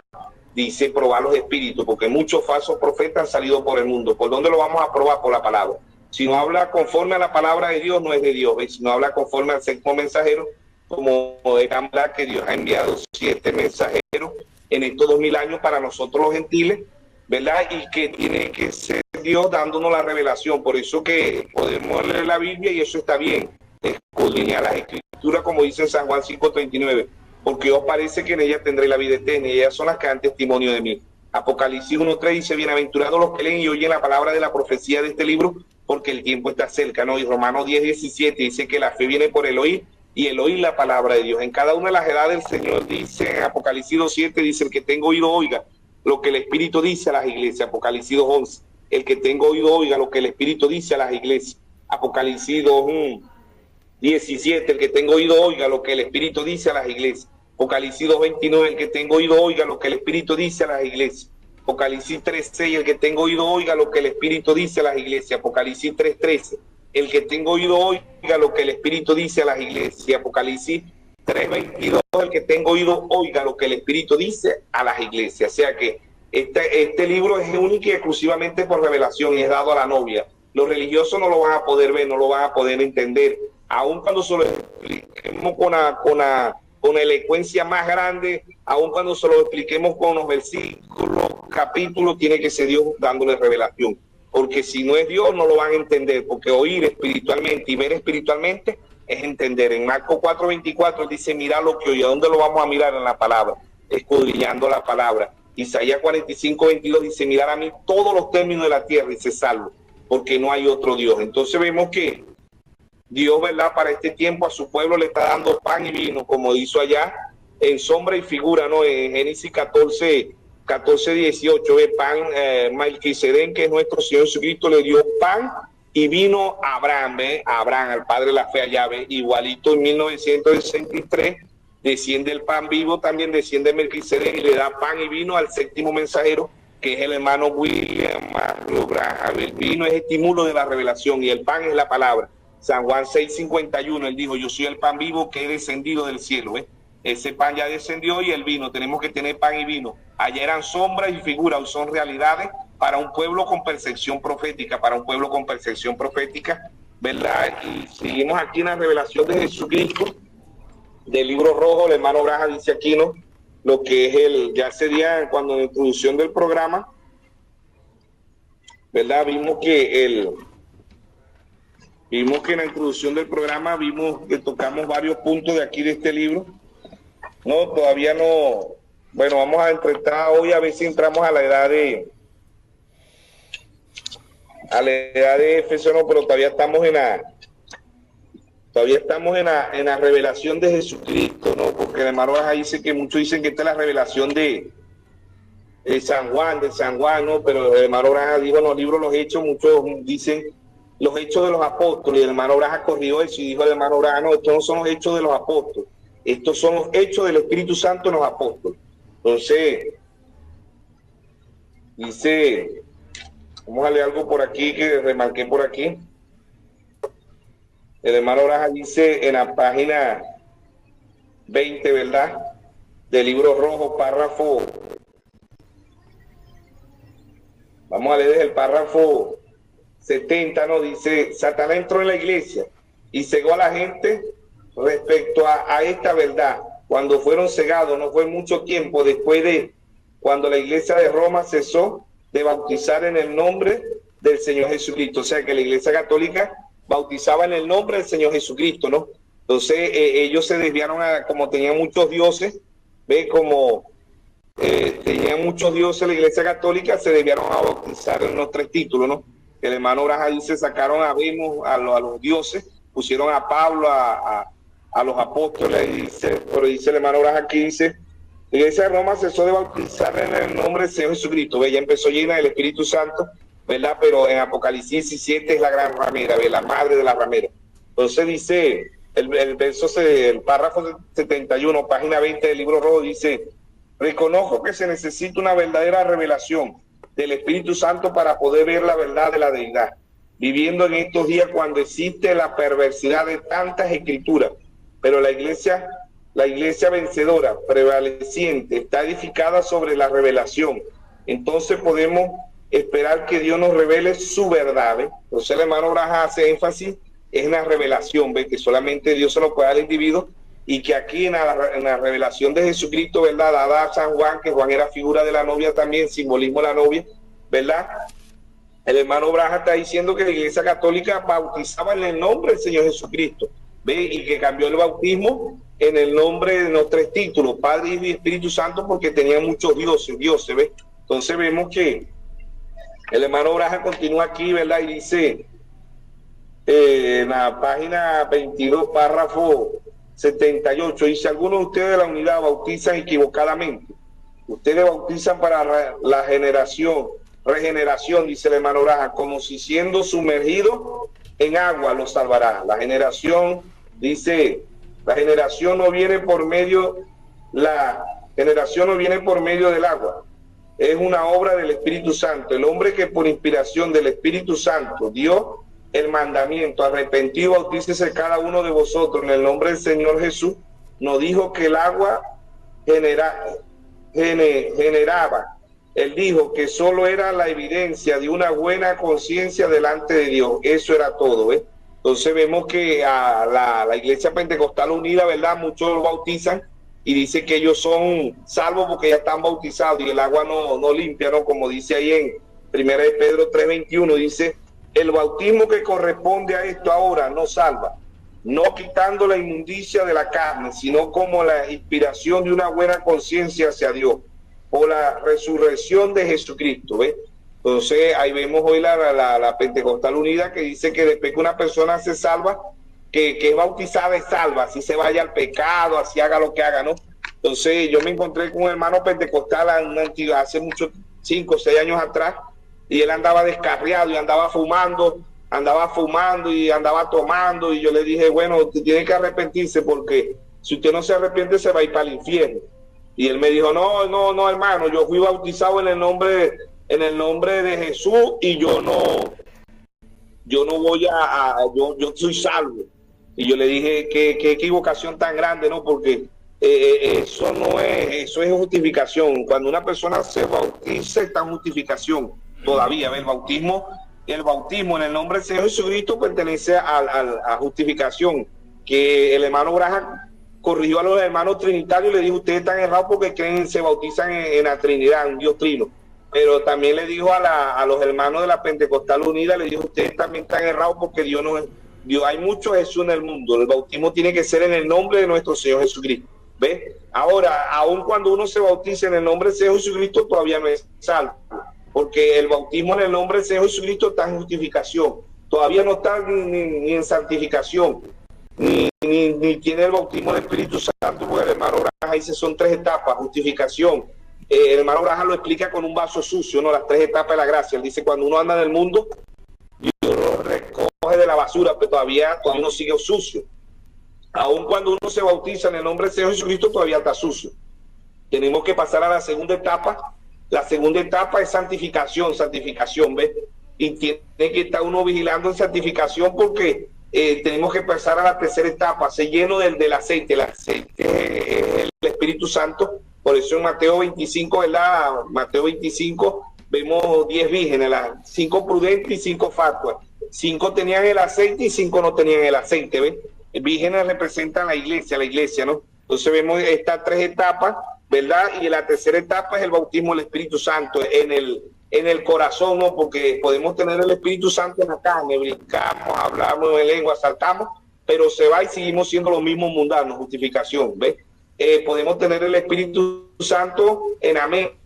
S2: dice probar los espíritus, porque muchos falsos profetas han salido por el mundo. ¿Por dónde lo vamos a probar? Por la palabra. Si no habla conforme a la palabra de Dios, no es de Dios. ¿Ves? Si no habla conforme al sexto mensajero, como dejamos que Dios ha enviado 7 mensajeros en estos 2000 años para nosotros los gentiles, ¿verdad? Y que tiene que ser Dios dándonos la revelación. Por eso que podemos leer la Biblia y eso está bien. Escudriñar las escrituras, como dice en San Juan 5:39, porque os parece que en ella tendré la vida eterna, y ellas son las que dan testimonio de mí. Apocalipsis 1:3 dice, bienaventurados los que leen y oyen la palabra de la profecía de este libro, porque el tiempo está cerca, ¿no? Y Romanos 10:17 dice que la fe viene por el oír, y el oír la palabra de Dios. En cada una de las edades el Señor dice, en Apocalipsis 2:7 dice, el que tenga oído oiga lo que el Espíritu dice a las iglesias. Apocalipsis 2:11, el que tenga oído oiga lo que el Espíritu dice a las iglesias. Apocalipsis 2:17, el que tenga oído oiga lo que el Espíritu dice a las iglesias. Apocalipsis 2:29, el que tenga oído oiga lo que el Espíritu dice a las iglesias. Apocalipsis 3:6, el que tenga oído oiga lo que el Espíritu dice a las iglesias. Apocalipsis 3:13, el que tenga oído oiga lo que el Espíritu dice a las iglesias. Apocalipsis 3:22, el que tenga oído oiga lo que el Espíritu dice a las iglesias. O sea que este libro es único y exclusivamente por revelación y es dado a la novia. Los religiosos no lo van a poder ver, no lo van a poder entender, aun cuando se lo expliquemos con la elocuencia más grande, aun cuando se lo expliquemos con los versículos, capítulos, tiene que ser Dios dándole revelación. Porque si no es Dios, no lo van a entender, porque oír espiritualmente y ver espiritualmente es entender. En Marcos 4:24 dice, mira lo que oye. ¿A dónde lo vamos a mirar? En la palabra, escudriñando la palabra. Isaías 45:22 dice, mirar a mí todos los términos de la tierra y se salvo, porque no hay otro Dios. Entonces vemos que Dios, ¿verdad?, para este tiempo a su pueblo le está dando pan y vino, como hizo allá en sombra y figura, ¿no? En Génesis 14:18, pan, Melquisedec, que es nuestro Señor Jesucristo, le dio pan y vino a Abraham, Abraham, al padre de la fe allá, igualito en 1963, desciende el pan vivo, también desciende Melquisedec y le da pan y vino al séptimo mensajero, que es el hermano William Branham. El vino es estímulo de la revelación y el pan es la palabra. San Juan 6:51, él dijo, yo soy el pan vivo que he descendido del cielo. Ese pan ya descendió y el vino, tenemos que tener pan y vino. Allá eran sombras y figuras, hoy son realidades para un pueblo con percepción profética, ¿verdad? Y seguimos aquí en la revelación de Jesucristo, del libro rojo. El hermano Braja dice aquí, ¿no?, lo que es ya sería cuando en la introducción del programa, ¿verdad? Vimos que en la introducción del programa vimos que tocamos varios puntos de aquí de este libro. No, todavía no. Bueno, vamos a entrar hoy a ver si entramos a la edad de Éfeso, no, pero todavía estamos en la revelación de Jesucristo, ¿no? Porque el hermano Baja dice que muchos dicen que esta es la revelación de San Juan, ¿no? Pero el hermano Braja dijo en los libros Los Hechos, muchos dicen los hechos de los apóstoles, y el hermano Braja corrigió eso y dijo el hermano Braja, no, estos no son los hechos de los apóstoles, estos son los hechos del Espíritu Santo en los apóstoles. Entonces, dice, vamos a leer algo por aquí que remarqué por aquí. El hermano Braja dice en la página 20, ¿verdad? Del libro rojo, párrafo. Vamos a leer desde el párrafo 70, ¿no? Dice, Satanás entró en la iglesia y cegó a la gente respecto a esta verdad. Cuando fueron cegados, no fue mucho tiempo después de cuando la iglesia de Roma cesó de bautizar en el nombre del Señor Jesucristo. O sea que la iglesia católica bautizaba en el nombre del Señor Jesucristo, ¿no? Entonces ellos se desviaron como tenían muchos dioses, ¿ve? Como tenían muchos dioses la iglesia católica, se desviaron a bautizar en los 3 títulos, ¿no? El hermano Braja dice, sacaron a los dioses, pusieron a Pablo, a los apóstoles, dice, pero dice el hermano Braja aquí, dice, la iglesia de Roma cesó de bautizar en el nombre del Señor Jesucristo, ¿ve? Ya empezó llena del Espíritu Santo, ¿verdad? Pero en Apocalipsis 17 es la gran ramera, ¿ve? La madre de la ramera. Entonces dice, el párrafo 71, página 20 del libro rojo, dice, reconozco que se necesita una verdadera revelación del Espíritu Santo para poder ver la verdad de la deidad, viviendo en estos días cuando existe la perversidad de tantas escrituras, pero la iglesia vencedora, prevaleciente, está edificada sobre la revelación. Entonces podemos esperar que Dios nos revele su verdad, ¿eh? Entonces el hermano Braja hace énfasis en la revelación, ¿ve? Que solamente Dios se lo puede dar al individuo, y que aquí en la revelación de Jesucristo, ¿verdad? Dada a San Juan, que Juan era figura de la novia también, simbolismo de la novia, ¿verdad? El hermano Braja está diciendo que la iglesia católica bautizaba en el nombre del Señor Jesucristo, ¿ve? Y que cambió el bautismo en el nombre de los 3 títulos, Padre, Hijo y Espíritu Santo, porque tenían muchos dioses, ¿ve? Entonces vemos que el hermano Braja continúa aquí, ¿verdad? Y dice, en la página 22, párrafo 78, dice, algunos de ustedes de la unidad bautizan equivocadamente. Ustedes bautizan para la regeneración, dice el hermano Braja, como si siendo sumergido en agua los salvará. La generación, dice, la generación no viene por medio del agua. Es una obra del Espíritu Santo. El hombre que por inspiración del Espíritu Santo dio el mandamiento, arrepentido, bautícese cada uno de vosotros en el nombre del Señor Jesús, nos dijo que el agua generaba. Él dijo que solo era la evidencia de una buena conciencia delante de Dios. Eso era todo, ¿eh? Entonces vemos que a la Iglesia Pentecostal Unida, ¿verdad? Muchos lo bautizan y dice que ellos son salvos porque ya están bautizados y el agua no limpia, ¿no? Como dice ahí en 1 de Pedro 3:21, dice, el bautismo que corresponde a esto ahora no salva, no quitando la inmundicia de la carne, sino como la inspiración de una buena conciencia hacia Dios, o la resurrección de Jesucristo, ¿ves? Entonces ahí vemos hoy la Pentecostal Unida, que dice que después que una persona se salva, que es bautizada es salva, así se vaya al pecado, así haga lo que haga, ¿no? Entonces yo me encontré con un hermano pentecostal hace muchos 5 o 6 años atrás, y él andaba descarriado y andaba fumando y andaba tomando, y yo le dije, bueno, usted tiene que arrepentirse, porque si usted no se arrepiente se va a ir para el infierno. Y él me dijo, no, hermano, yo fui bautizado en el nombre de Jesús, y yo no voy yo soy salvo. Y yo le dije, qué equivocación tan grande, ¿no? Porque eso es justificación. Cuando una persona se bautiza, está en justificación todavía. El bautismo en el nombre del Señor Jesucristo pertenece a justificación, que el hermano Braja corrigió a los hermanos trinitarios y le dijo, ustedes están errados porque se bautizan en la Trinidad, en Dios Trino. Pero también le dijo a los hermanos de la Pentecostal Unida, le dijo, ustedes también están errados porque Dios hay mucho Jesús en el mundo. El bautismo tiene que ser en el nombre de nuestro Señor Jesucristo. ¿Ves? Ahora, aun cuando uno se bautiza en el nombre del Señor Jesucristo, todavía no es salvo, porque el bautismo en el nombre del Señor Jesucristo está en justificación. Todavía no está ni en santificación, ni tiene el bautismo del Espíritu Santo, porque el hermano Braja dice son 3 etapas, justificación. El hermano Braja lo explica con un vaso sucio, ¿no? Las 3 etapas de la gracia. Él dice, cuando uno anda en el mundo, Dios lo recoge de la basura, pero todavía uno sigue sucio. Aun cuando uno se bautiza en el nombre del Señor Jesucristo, todavía está sucio. Tenemos que pasar a la segunda etapa. La segunda etapa es santificación, ¿ves? Y tiene que estar uno vigilando en santificación, porque tenemos que pasar a la tercera etapa, se lleno del aceite. El aceite es el Espíritu Santo. Por eso en Mateo 25, ¿verdad? Mateo 25 vemos 10 vírgenes, 5 prudentes y 5 fatuas. 5 tenían el aceite y 5 no tenían el aceite, ¿ves? Vírgenes representan la iglesia, ¿no? Entonces vemos estas 3 etapas, ¿verdad? Y la tercera etapa es el bautismo del Espíritu Santo en el corazón, ¿no? Porque podemos tener el Espíritu Santo en la carne, brincamos, hablamos en lengua, saltamos, pero se va y seguimos siendo los mismos mundanos, justificación, ¿ves? Podemos tener el Espíritu Santo en la mente,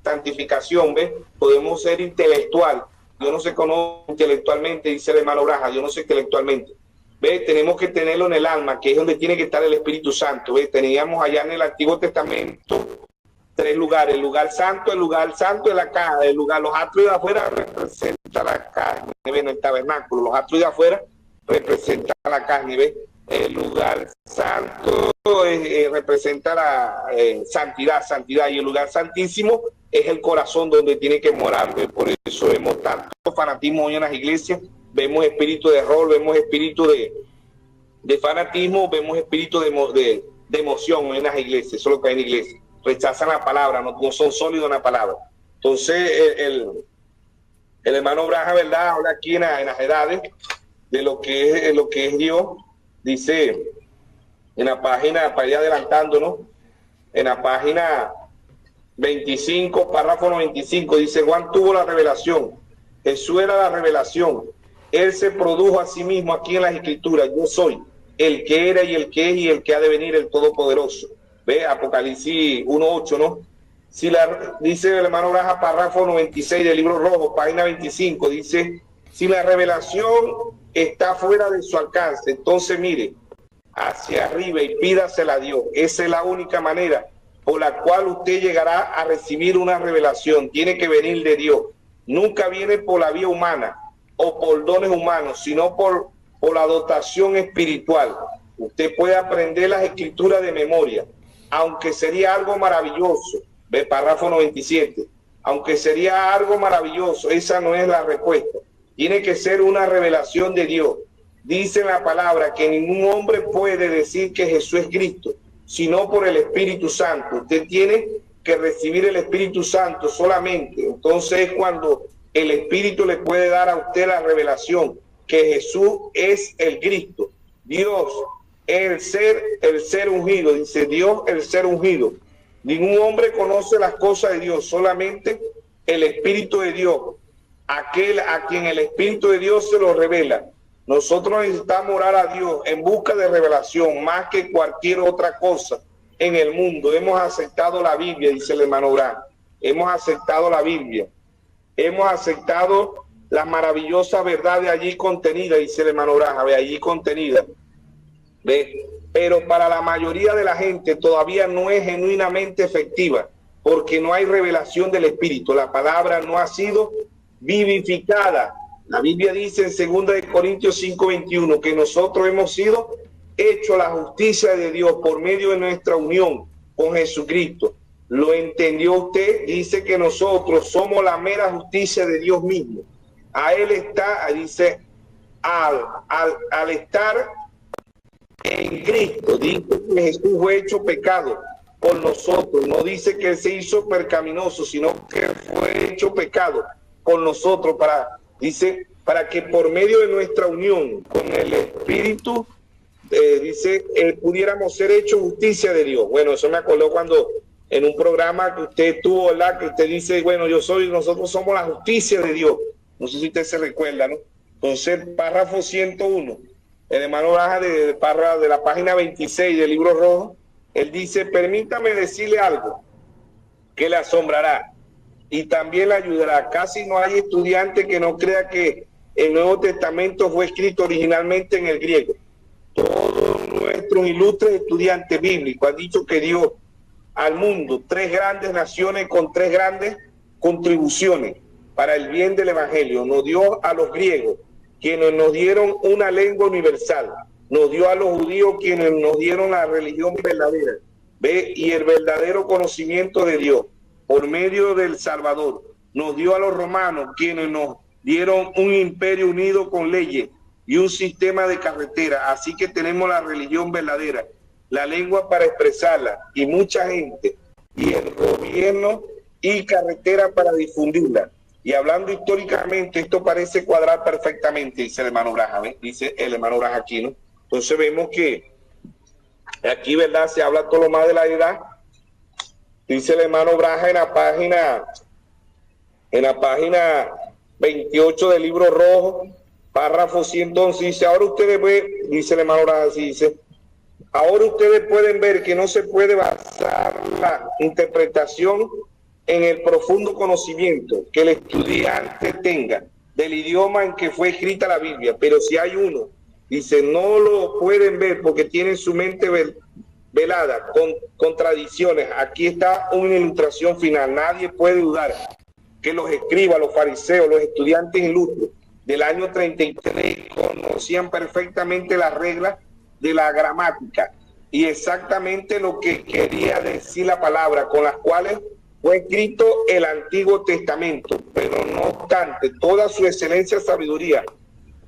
S2: santificación, ¿ves? Podemos ser intelectual. Yo no se conoce intelectualmente, dice el hermano Braja, yo no sé intelectualmente. ¿Ves? Tenemos que tenerlo en el alma, que es donde tiene que estar el Espíritu Santo. ¿Ves? Teníamos allá en el Antiguo Testamento 3 lugares: el lugar santo de la caja, los atrios de afuera representan la carne, en el tabernáculo, los atrios de afuera representan la carne, ¿ves? El lugar santo representa la santidad, y el lugar santísimo es el corazón donde tiene que morar, ¿ves? Por eso vemos tanto fanatismo hoy en las iglesias, vemos espíritu de error, vemos espíritu de fanatismo, vemos espíritu de emoción en las iglesias. Eso es lo que hay en la iglesia. Rechazan la palabra, no son sólidos en la palabra. Entonces el hermano Braja, ¿verdad?, habla aquí en las edades de lo que es Dios. Dice en la página, para ir adelantándonos, en la página 25, párrafo 95, dice: Juan tuvo la revelación, Jesús era la revelación, él se produjo a sí mismo aquí en las Escrituras: yo soy el que era y el que es y el que ha de venir, el Todopoderoso. Ve Apocalipsis 1:8, ¿no? Dice el hermano Braja, párrafo 96 del libro rojo, página 25, dice: si la revelación está fuera de su alcance, entonces mire hacia arriba y pídasela a Dios. Esa es la única manera por la cual usted llegará a recibir una revelación. Tiene que venir de Dios. Nunca viene por la vía humana o por dones humanos, sino por la dotación espiritual. Usted puede aprender las escrituras de memoria, aunque sería algo maravilloso. Ve párrafo 97. Aunque sería algo maravilloso, esa no es la respuesta. Tiene que ser una revelación de Dios. Dice la palabra que ningún hombre puede decir que Jesús es Cristo, sino por el Espíritu Santo. Usted tiene que recibir el Espíritu Santo solamente. Entonces es cuando el Espíritu le puede dar a usted la revelación que Jesús es el Cristo. Dios, el ser ungido. Dice Dios, el ser ungido. Ningún hombre conoce las cosas de Dios, solamente el Espíritu de Dios, aquel a quien el Espíritu de Dios se lo revela. Nosotros necesitamos orar a Dios en busca de revelación más que cualquier otra cosa en el mundo. Hemos aceptado la Biblia, dice el hermano Bran. Hemos aceptado la Biblia. Hemos aceptado las maravillosas verdades allí contenidas, dice el hermano Bran, allí contenidas. ¿Ve? Pero para la mayoría de la gente todavía no es genuinamente efectiva, porque no hay revelación del Espíritu. La palabra no ha sido vivificada. La Biblia dice en 2 Corintios 5:21 que nosotros hemos sido hechos la justicia de Dios por medio de nuestra unión con Jesucristo. ¿Lo entendió usted? Dice que nosotros somos la mera justicia de Dios mismo. A Él está, dice, al estar en Cristo, dice que Jesús fue hecho pecado por nosotros. No dice que Él se hizo pecaminoso, sino que fue hecho pecado por nosotros para que por medio de nuestra unión con el Espíritu, pudiéramos ser hechos justicia de Dios. Bueno, eso me acordó cuando en un programa que usted tuvo, ¿verdad?, que usted dice, bueno, nosotros somos la justicia de Dios. No sé si usted se recuerda, ¿no? Entonces, párrafo 101, el hermano Braja de la página 26 del libro rojo, él dice: permítame decirle algo que le asombrará y también le ayudará. Casi no hay estudiante que no crea que el Nuevo Testamento fue escrito originalmente en el griego. Todos nuestros ilustres estudiantes bíblicos han dicho que dio al mundo 3 grandes naciones con 3 grandes contribuciones para el bien del Evangelio. Nos dio a los griegos, quienes nos dieron una lengua universal. Nos dio a los judíos, quienes nos dieron la religión verdadera, ¿ve?, y el verdadero conocimiento de Dios por medio del Salvador. Nos dio a los romanos, quienes nos dieron un imperio unido con leyes y un sistema de carretera. Así que tenemos la religión verdadera, la lengua para expresarla y mucha gente, y el gobierno y carretera para difundirla. Y hablando históricamente, esto parece cuadrar perfectamente, dice el hermano Braja, ¿eh? Dice el hermano Braja aquí, ¿no? Entonces vemos que aquí, ¿verdad? Se habla todo lo más de la edad. Dice el hermano Braja en la página 28 del libro rojo, párrafo 111, dice, ahora ustedes ven, dice el hermano Braja, así dice, ahora ustedes pueden ver que no se puede basar la interpretación en el profundo conocimiento que el estudiante tenga del idioma en que fue escrita la Biblia, pero si hay uno, dice, no lo pueden ver porque tienen su mente velada con contradicciones. Aquí está una ilustración final. Nadie puede dudar que los escribas, los fariseos, los estudiantes ilustres del año 33 conocían perfectamente las reglas de la gramática y exactamente lo que quería decir la palabra, con las cuales fue escrito el Antiguo Testamento, pero no obstante, toda su excelencia y sabiduría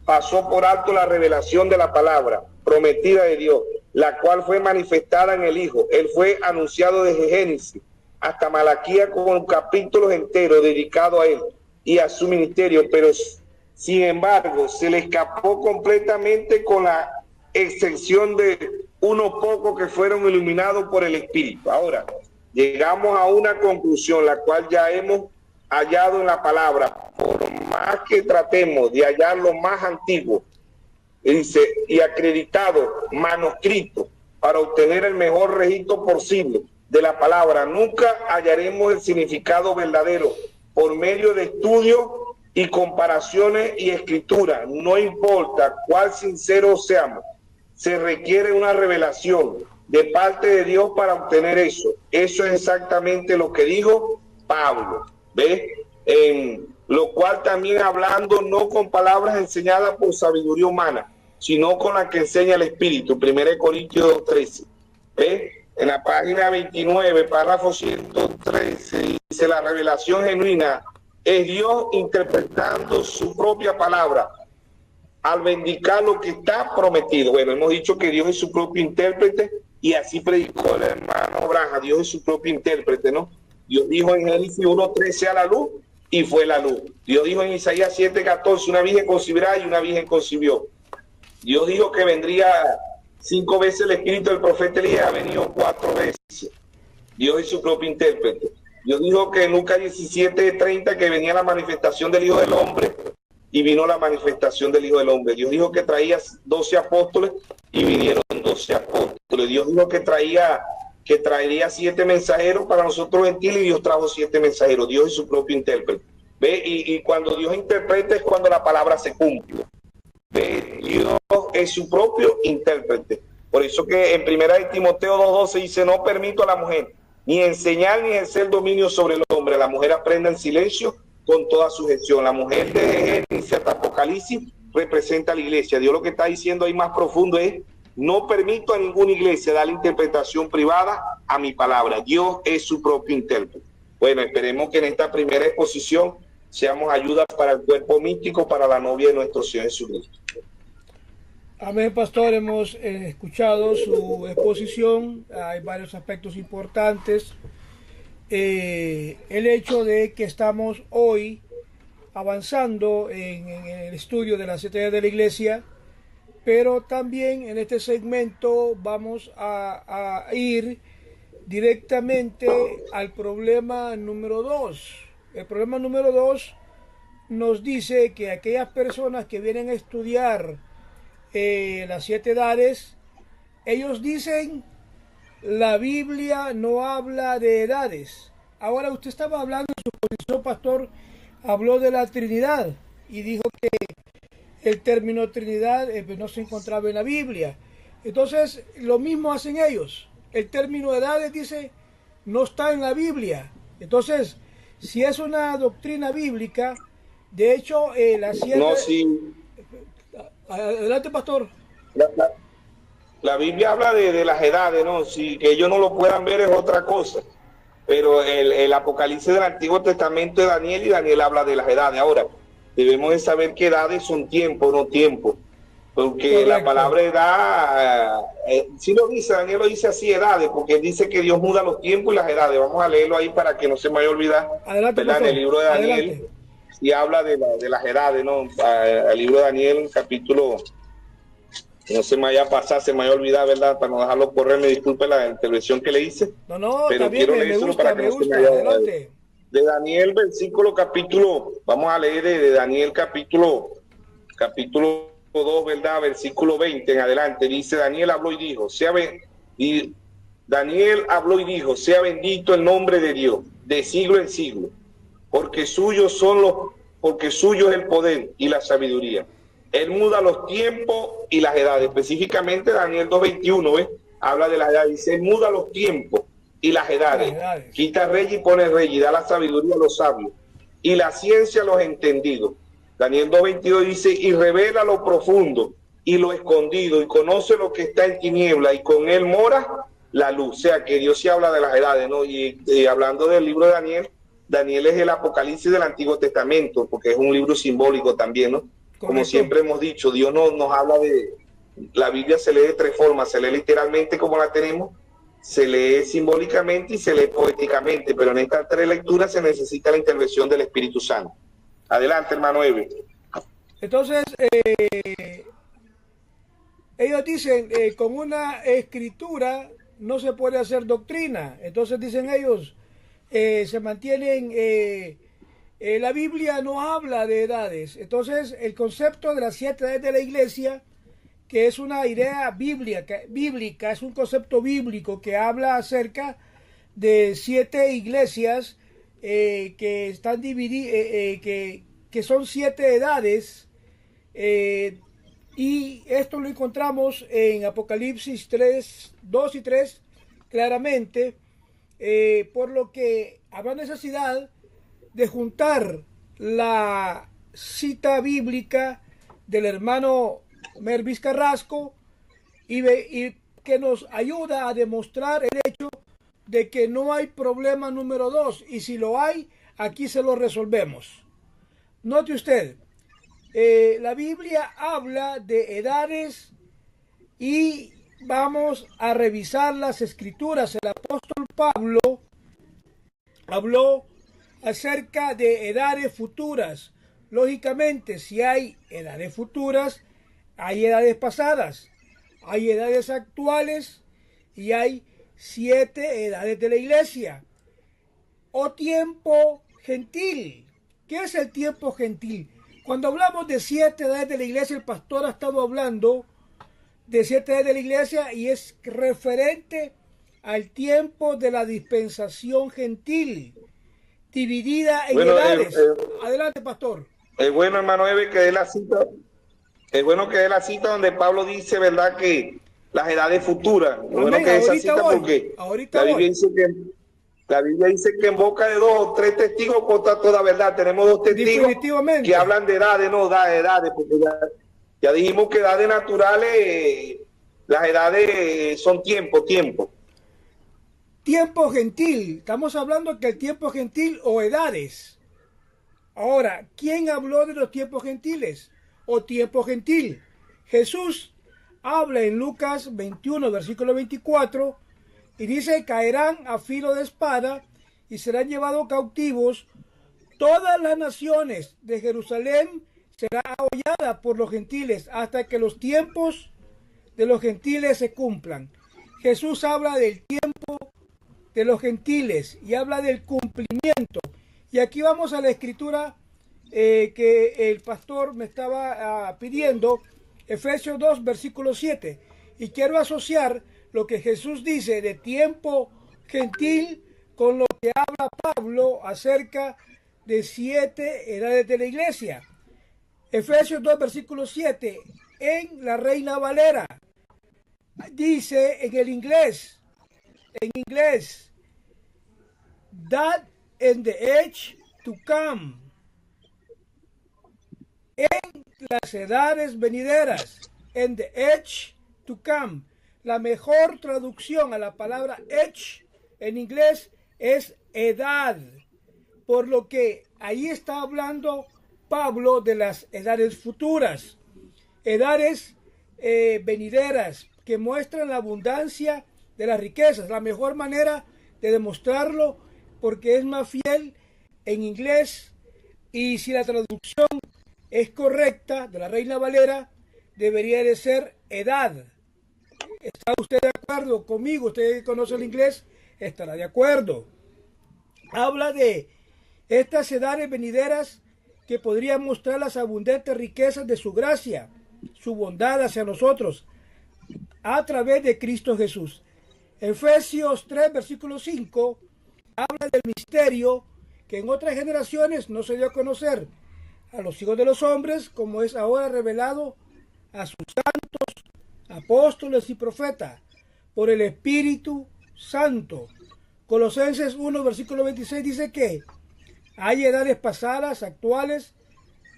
S2: pasó por alto la revelación de la palabra prometida de Dios, la cual fue manifestada en el Hijo. Él fue anunciado desde Génesis hasta Malaquía con capítulos enteros dedicados a él y a su ministerio, pero sin embargo se le escapó completamente con la excepción de unos pocos que fueron iluminados por el Espíritu. Ahora, llegamos a una conclusión, la cual ya hemos hallado en la palabra, por más que tratemos de hallar lo más antiguo, dice, y acreditado manuscrito para obtener el mejor registro posible de la palabra, nunca hallaremos el significado verdadero por medio de estudios y comparaciones y escritura. No importa cuál sincero seamos, se requiere una revelación de parte de Dios para obtener eso. Eso es exactamente lo que dijo Pablo, ¿ves? Lo cual también hablando no con palabras enseñadas por sabiduría humana, sino con la que enseña el Espíritu. 1 Corintios 2:13. ¿Ves? En la página 29, párrafo 113, dice, la revelación genuina es Dios interpretando su propia palabra al vindicar lo que está prometido. Bueno, hemos dicho que Dios es su propio intérprete y así predicó el hermano Braja. Dios es su propio intérprete, ¿no? Dios dijo en Génesis 1:13 sea la luz y fue la luz. Dios dijo en Isaías 7:14 una virgen concebirá y una virgen concibió. Dios dijo que vendría 5 veces el espíritu del profeta Elías, ha venido 4 veces. Dios es su propio intérprete. Dios dijo que en Lucas 17:30 que venía la manifestación del Hijo del Hombre y vino la manifestación del Hijo del Hombre. Dios dijo que traía 12 apóstoles y vinieron 12 apóstoles. Dios dijo que traería 7 mensajeros para nosotros gentiles y Dios trajo 7 mensajeros. Dios es su propio intérprete. ¿Ve? Y cuando Dios interpreta es cuando la palabra se cumple. ¿Ve? Dios es su propio intérprete. Por eso que en 1 Timoteo 2:12 dice, no permito a la mujer ni enseñar ni ejercer dominio sobre el hombre. La mujer aprenda en silencio con toda sujeción. La mujer de Génesis hasta Apocalipsis representa a la iglesia. Dios lo que está diciendo ahí más profundo es, no permito a ninguna iglesia dar interpretación privada a mi palabra. Dios es su propio intérprete. Bueno, esperemos que en esta primera exposición seamos ayuda para el cuerpo místico, para la novia de nuestro Señor Jesucristo.
S1: Amén, pastor. Hemos escuchado su exposición. Hay varios aspectos importantes. El hecho de que estamos hoy avanzando en el estudio de las 7 edades de la iglesia, pero también en este segmento vamos a ir directamente al problema número 2. El problema número 2 nos dice que aquellas personas que vienen a estudiar las 7 edades, ellos dicen, la Biblia no habla de edades. Ahora usted estaba hablando en su posición, pastor, habló de la Trinidad y dijo que el término Trinidad no se encontraba en la Biblia. Entonces, lo mismo hacen ellos. El término edades, dice, no está en la Biblia. Entonces, si es una doctrina bíblica, de hecho, la 7...
S2: No, sí.
S1: Adelante, pastor.
S2: La Biblia habla de las edades, ¿no? Si que ellos no lo puedan ver es otra cosa. Pero el Apocalipsis del Antiguo Testamento de Daniel, y Daniel habla de las edades. Ahora, debemos de saber que edades son tiempo, no tiempo. porque la
S1: Correcto.
S2: palabra edad, sí lo dice, Daniel lo dice así, edades, porque dice que Dios muda los tiempos y las edades. Vamos a leerlo ahí para que no se me vaya a olvidar,
S1: Adelante,
S2: ¿verdad? En el
S1: pastor.
S2: libro de Daniel,
S1: Adelante.
S2: y habla de las edades, ¿no? El libro de Daniel, capítulo, no se me vaya a pasar, se me vaya a olvidar, ¿verdad? Para no dejarlo correr, me disculpe la intervención que le hice,
S1: No, no, está
S2: pero
S1: bien,
S2: quiero
S1: me
S2: leérselo para
S1: gusta,
S2: que
S1: me
S2: no se me
S1: gusta.
S2: vaya
S1: Adelante.
S2: de Daniel, versículo, capítulo, vamos a leer de Daniel, capítulo 2, ¿verdad? Versículo 20 en adelante. Dice, Daniel habló y dijo, y Daniel habló y dijo, sea bendito el nombre de Dios, de siglo en siglo, porque porque suyo es el poder y la sabiduría. Él muda los tiempos y las edades. Específicamente Daniel 2:21, ¿ves? Habla de las edades. Dice, él muda los tiempos y las
S1: Las
S2: edades.
S1: edades.
S2: Quita rey y pone rey y da la sabiduría a los sabios y la ciencia a los entendidos. Daniel 2:22 dice, y revela lo profundo y lo escondido y conoce lo que está en tiniebla y con él mora la luz. O sea, que Dios sí habla de las edades, ¿no? Y hablando del libro de Daniel, Daniel es el Apocalipsis del Antiguo Testamento, porque es un libro simbólico también, ¿no? Como
S1: Correcto.
S2: siempre hemos dicho, Dios nos habla de... La Biblia se lee de tres formas, se lee literalmente como la tenemos, se lee simbólicamente y se lee poéticamente, pero en estas tres lecturas se necesita la intervención del Espíritu Santo. Adelante, hermano Eve.
S1: Entonces, ellos dicen, con una escritura no se puede hacer doctrina. Entonces dicen ellos, se mantienen, la Biblia no habla de edades. Entonces, el concepto de las 7 edades de la iglesia, que es una idea bíblica, es un concepto bíblico que habla acerca de 7 iglesias que están divididas, que son 7 edades, y esto lo encontramos en Apocalipsis 3, 2 y 3 claramente, por lo que habrá necesidad de juntar la cita bíblica del hermano Mervis Carrasco y que nos ayuda a demostrar el hecho de que no hay problema número 2, y si lo hay, aquí se lo resolvemos. Note usted, la Biblia habla de edades y vamos a revisar las escrituras. El apóstol Pablo habló acerca de edades futuras. Lógicamente, si hay edades futuras, hay edades pasadas, hay edades actuales y hay 7 edades de la iglesia. O tiempo gentil. ¿Qué es el tiempo gentil? Cuando hablamos de 7 edades de la iglesia, el pastor ha estado hablando de 7 edades de la iglesia y es referente al tiempo de la dispensación gentil, dividida en edades. Adelante, pastor.
S2: Es bueno, hermano Eve, que dé la cita. Es bueno que dé la cita donde Pablo dice, ¿verdad?, que las edades futuras. Es bueno que dé esa cita porque la Biblia dice que en boca de 2 o 3 testigos contra toda verdad. Tenemos 2 testigos que hablan de edades, no da edades, porque ya dijimos que edades naturales, las edades son tiempo.
S1: Tiempo gentil. Estamos hablando que el tiempo gentil o edades. Ahora, ¿quién habló de los tiempos gentiles o tiempo gentil? Jesús habla en Lucas 21, versículo 24, y dice, caerán a filo de espada y serán llevados cautivos todas las naciones de Jerusalén, será ahollada por los gentiles hasta que los tiempos de los gentiles se cumplan. Jesús habla del tiempo de los gentiles y habla del cumplimiento. Y aquí vamos a la escritura que el pastor me estaba pidiendo, Efesios 2, versículo 7. Y quiero asociar lo que Jesús dice de tiempo gentil con lo que habla Pablo acerca de 7 edades de la iglesia. Efesios 2, versículo 7, en la Reina Valera, dice en inglés, that in the age to come, en las edades venideras, en the age to come. La mejor traducción a la palabra age en inglés es edad, por lo que ahí está hablando Pablo de las edades futuras, edades venideras que muestran la abundancia de las riquezas. La mejor manera de demostrarlo, porque es más fiel en inglés, y si la traducción es correcta de la Reina Valera, debería de ser edad. ¿Está usted de acuerdo conmigo? Usted que conoce el inglés estará de acuerdo. Habla de estas edades venideras que podrían mostrar las abundantes riquezas de su gracia, su bondad hacia nosotros, a través de Cristo Jesús. Efesios 3, versículo 5, habla del misterio que en otras generaciones no se dio a conocer a los hijos de los hombres, como es ahora revelado a sus santos, apóstoles y profetas, por el Espíritu Santo. Colosenses 1, versículo 26 dice que hay edades pasadas, actuales.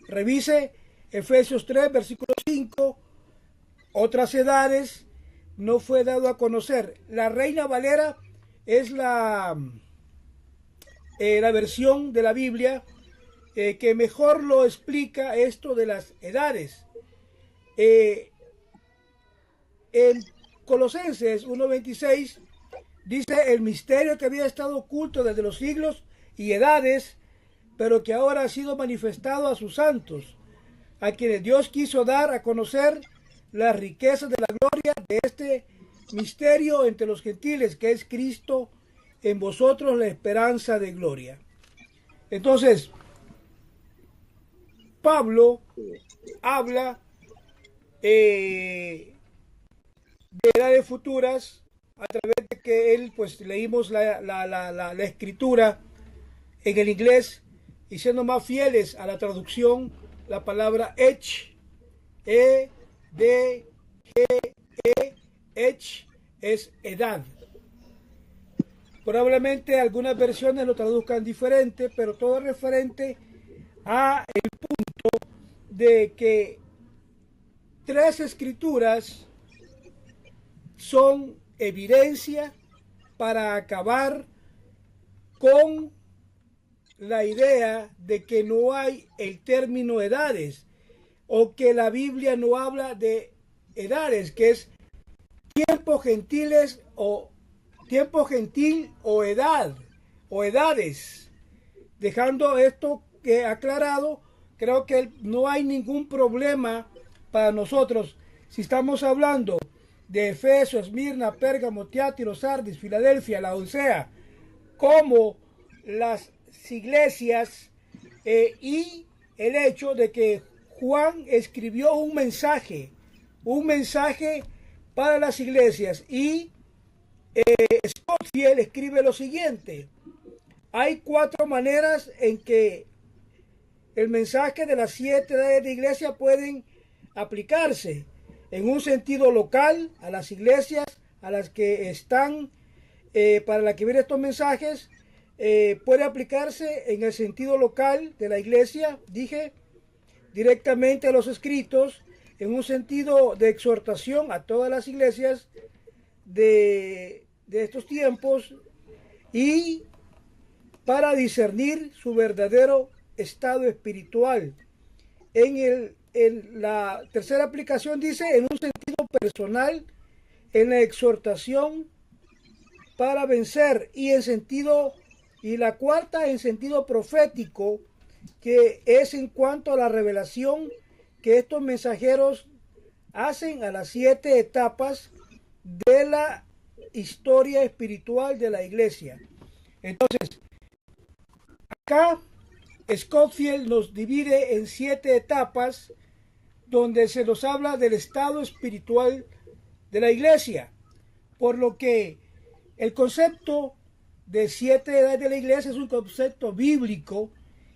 S1: Revise Efesios 3, versículo 5. Otras edades no fue dado a conocer. La Reina Valera es la versión de la Biblia que mejor lo explica esto de las edades. En Colosenses 1:26 dice el misterio que había estado oculto desde los siglos y edades, pero que ahora ha sido manifestado a sus santos, a quienes Dios quiso dar a conocer las riquezas de la gloria de este misterio entre los gentiles, que es Cristo en vosotros, la esperanza de gloria. Entonces, Pablo habla de edades futuras a través de que él, pues leímos la escritura en el inglés, y siendo más fieles a la traducción, la palabra age, age es edad. Probablemente algunas versiones lo traduzcan diferente, pero todo es referente a el punto de que tres escrituras son evidencia para acabar con la idea de que no hay el término edades, o que la Biblia no habla de edades, que es tiempos gentiles o tiempo gentil o edad o edades. Dejando esto aclarado, creo que no hay ningún problema para nosotros si estamos hablando de Efeso, Esmirna, Pérgamo, Tiatiro, Sardis, Filadelfia, Laodicea, como las iglesias, y el hecho de que Juan escribió un mensaje para las iglesias, y Scofield escribe lo siguiente: hay 4 maneras en que el mensaje de las 7 edades de iglesia pueden aplicarse. En un sentido local, a las iglesias a las que están, para la que vienen estos mensajes, puede aplicarse en el sentido local de la iglesia, dije, directamente a los escritos, en un sentido de exhortación a todas las iglesias de estos tiempos, y para discernir su verdadero estado espiritual. En la tercera aplicación dice en un sentido personal, en la exhortación para vencer, y la cuarta en sentido profético, que es en cuanto a la revelación que estos mensajeros hacen a las 7 etapas de la historia espiritual de la iglesia. Entonces, acá Scofield nos divide en 7 etapas donde se nos habla del estado espiritual de la iglesia, por lo que el concepto de 7 edades de la iglesia es un concepto bíblico,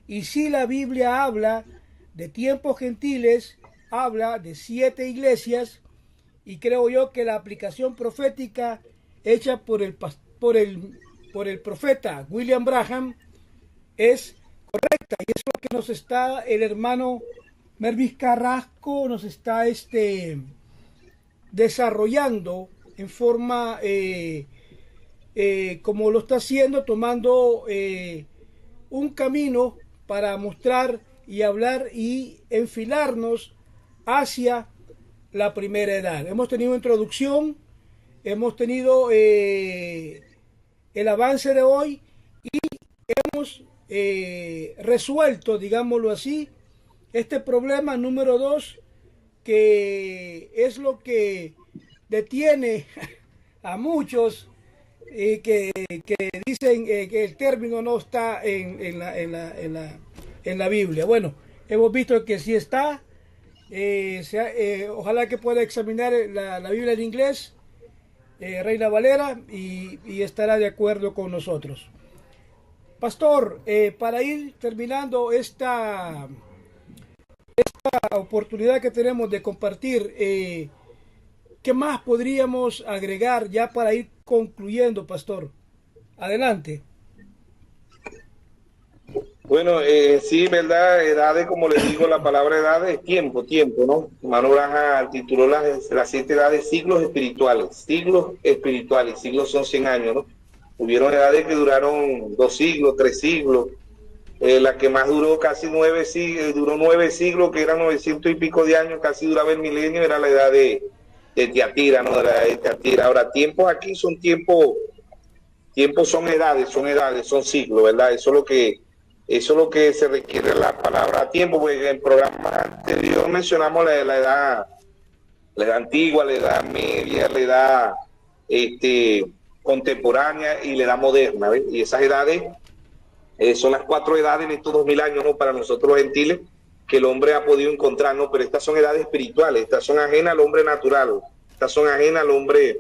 S1: y si la Biblia habla de tiempos gentiles, habla de 7 iglesias, y creo yo que la aplicación profética hecha por el profeta William Branham es correcta, y es lo que nos está el hermano Mervis Carrasco nos está desarrollando en forma como lo está haciendo, tomando un camino para mostrar y hablar y enfilarnos hacia la primera edad. Hemos tenido introducción, hemos tenido el avance de hoy y hemos resuelto, digámoslo así, este problema número 2, que es lo que detiene a muchos que dicen que el término no está en la Biblia. Bueno, hemos visto que sí está. Ojalá que pueda examinar la Biblia en inglés, Reina Valera, y estará de acuerdo con nosotros. Pastor, para ir terminando esta oportunidad que tenemos de compartir, ¿qué más podríamos agregar ya para ir concluyendo, pastor? Adelante.
S2: Bueno, sí, verdad, edades, como les digo, la palabra edad es tiempo, ¿no? Hermano Branja tituló las 7 edades siglos espirituales, siglos son 100 años, ¿no? Hubieron edades que duraron 2 siglos, 3 siglos, la que más duró casi 9 siglos, duró 9 siglos, que eran 900 y pico de años, casi duraba el milenio, era la edad de Tiatira, ¿no? Era de Tiatira. Ahora, tiempos aquí son tiempos son edades, son siglos, ¿verdad? Eso es lo que se requiere la palabra tiempo, porque en el programa anterior mencionamos la edad antigua, la edad media, la edad contemporánea y la edad moderna, ¿ves? Y esas edades son las 4 edades en estos 2000 años, ¿no? Para nosotros los gentiles, que el hombre ha podido encontrar, ¿no? Pero estas son edades espirituales, estas son ajenas al hombre natural, estas son ajenas al hombre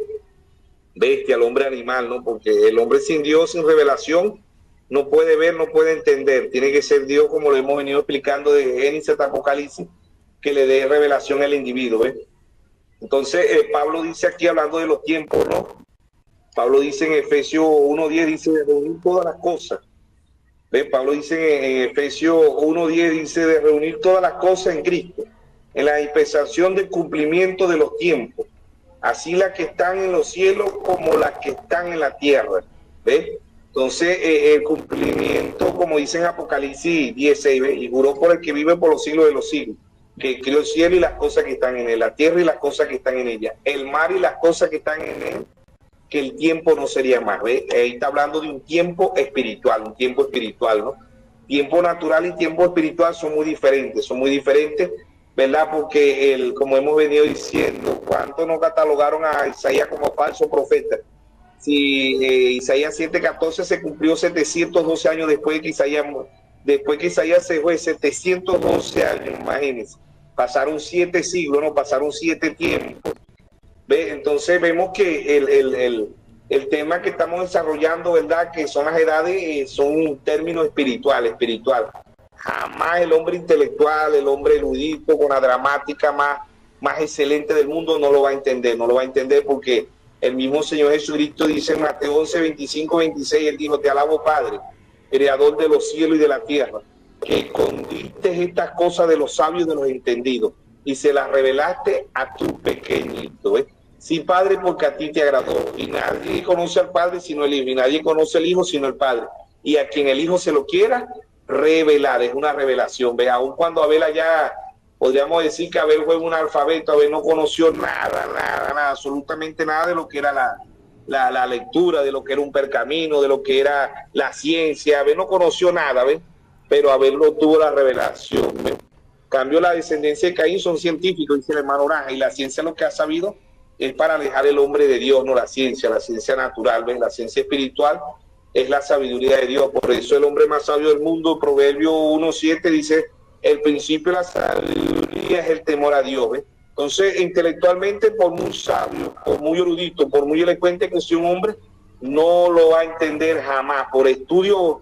S2: bestia, al hombre animal, ¿no? Porque el hombre sin Dios, sin revelación, no puede ver, no puede entender. Tiene que ser Dios, como lo hemos venido explicando de Génesis hasta Apocalipsis, que le dé revelación al individuo, ¿ves? Entonces, Pablo dice aquí, hablando de los tiempos, ¿no? Pablo dice en Efesios 1:10, dice de reunir todas las cosas. ¿Ves? Pablo dice en Efesios 1:10, dice de reunir todas las cosas en Cristo, en la dispensación del cumplimiento de los tiempos, así las que están en los cielos como las que están en la tierra. ¿Ves? Entonces, el cumplimiento, como dice en Apocalipsis 16, ¿ves? Y juró por el que vive por los siglos de los siglos, que creó el cielo y las cosas que están en él, la tierra y las cosas que están en ella, el mar y las cosas que están en él, que el tiempo no sería más. ¿Ves? Ahí está hablando de un tiempo espiritual, ¿no? Tiempo natural y tiempo espiritual son muy diferentes, ¿verdad? Porque, como hemos venido diciendo, ¿cuánto nos catalogaron a Isaías como falso profeta? Si Isaías 7:14 se cumplió 712 años después que Isaías se fue, 712 años, imagínense. Pasaron 7 siglos, no pasaron 7 tiempos. ¿Ve? Entonces vemos que el tema que estamos desarrollando, ¿verdad? Que son las edades, son un término espiritual. Jamás el hombre intelectual, el hombre erudito, con la gramática más excelente del mundo no lo va a entender porque el mismo Señor Jesucristo dice en Mateo 11, 25, 26, él dijo: te alabo, Padre, creador de los cielos y de la tierra, que escondiste estas cosas de los sabios y de los entendidos y se las revelaste a tu pequeñito. ¿Ves? Sí, Padre, porque a ti te agradó. Y nadie conoce al Padre sino el Hijo, y nadie conoce al Hijo sino el Padre. Y a quien el Hijo se lo quiera revelar, es una revelación. ¿Ves? Aun cuando Abel allá, podríamos decir que Abel fue un analfabeto, Abel no conoció nada, absolutamente nada de lo que era la lectura, de lo que era un pergamino, de lo que era la ciencia. Abel no conoció nada, ¿ves? Pero Abel no tuvo la revelación, ¿ves? Cambio, la descendencia de Caín son científicos, dice el hermano Oranja, y la ciencia lo que ha sabido es para alejar el hombre de Dios, no la ciencia natural, ¿ves? La ciencia espiritual es la sabiduría de Dios. Por eso el hombre más sabio del mundo, Proverbio 1:7, dice: el principio de la sabiduría es el temor a Dios. ¿Ves? Entonces, intelectualmente, por muy sabio, por muy erudito, por muy elocuente que sea un hombre, no lo va a entender jamás. Por estudios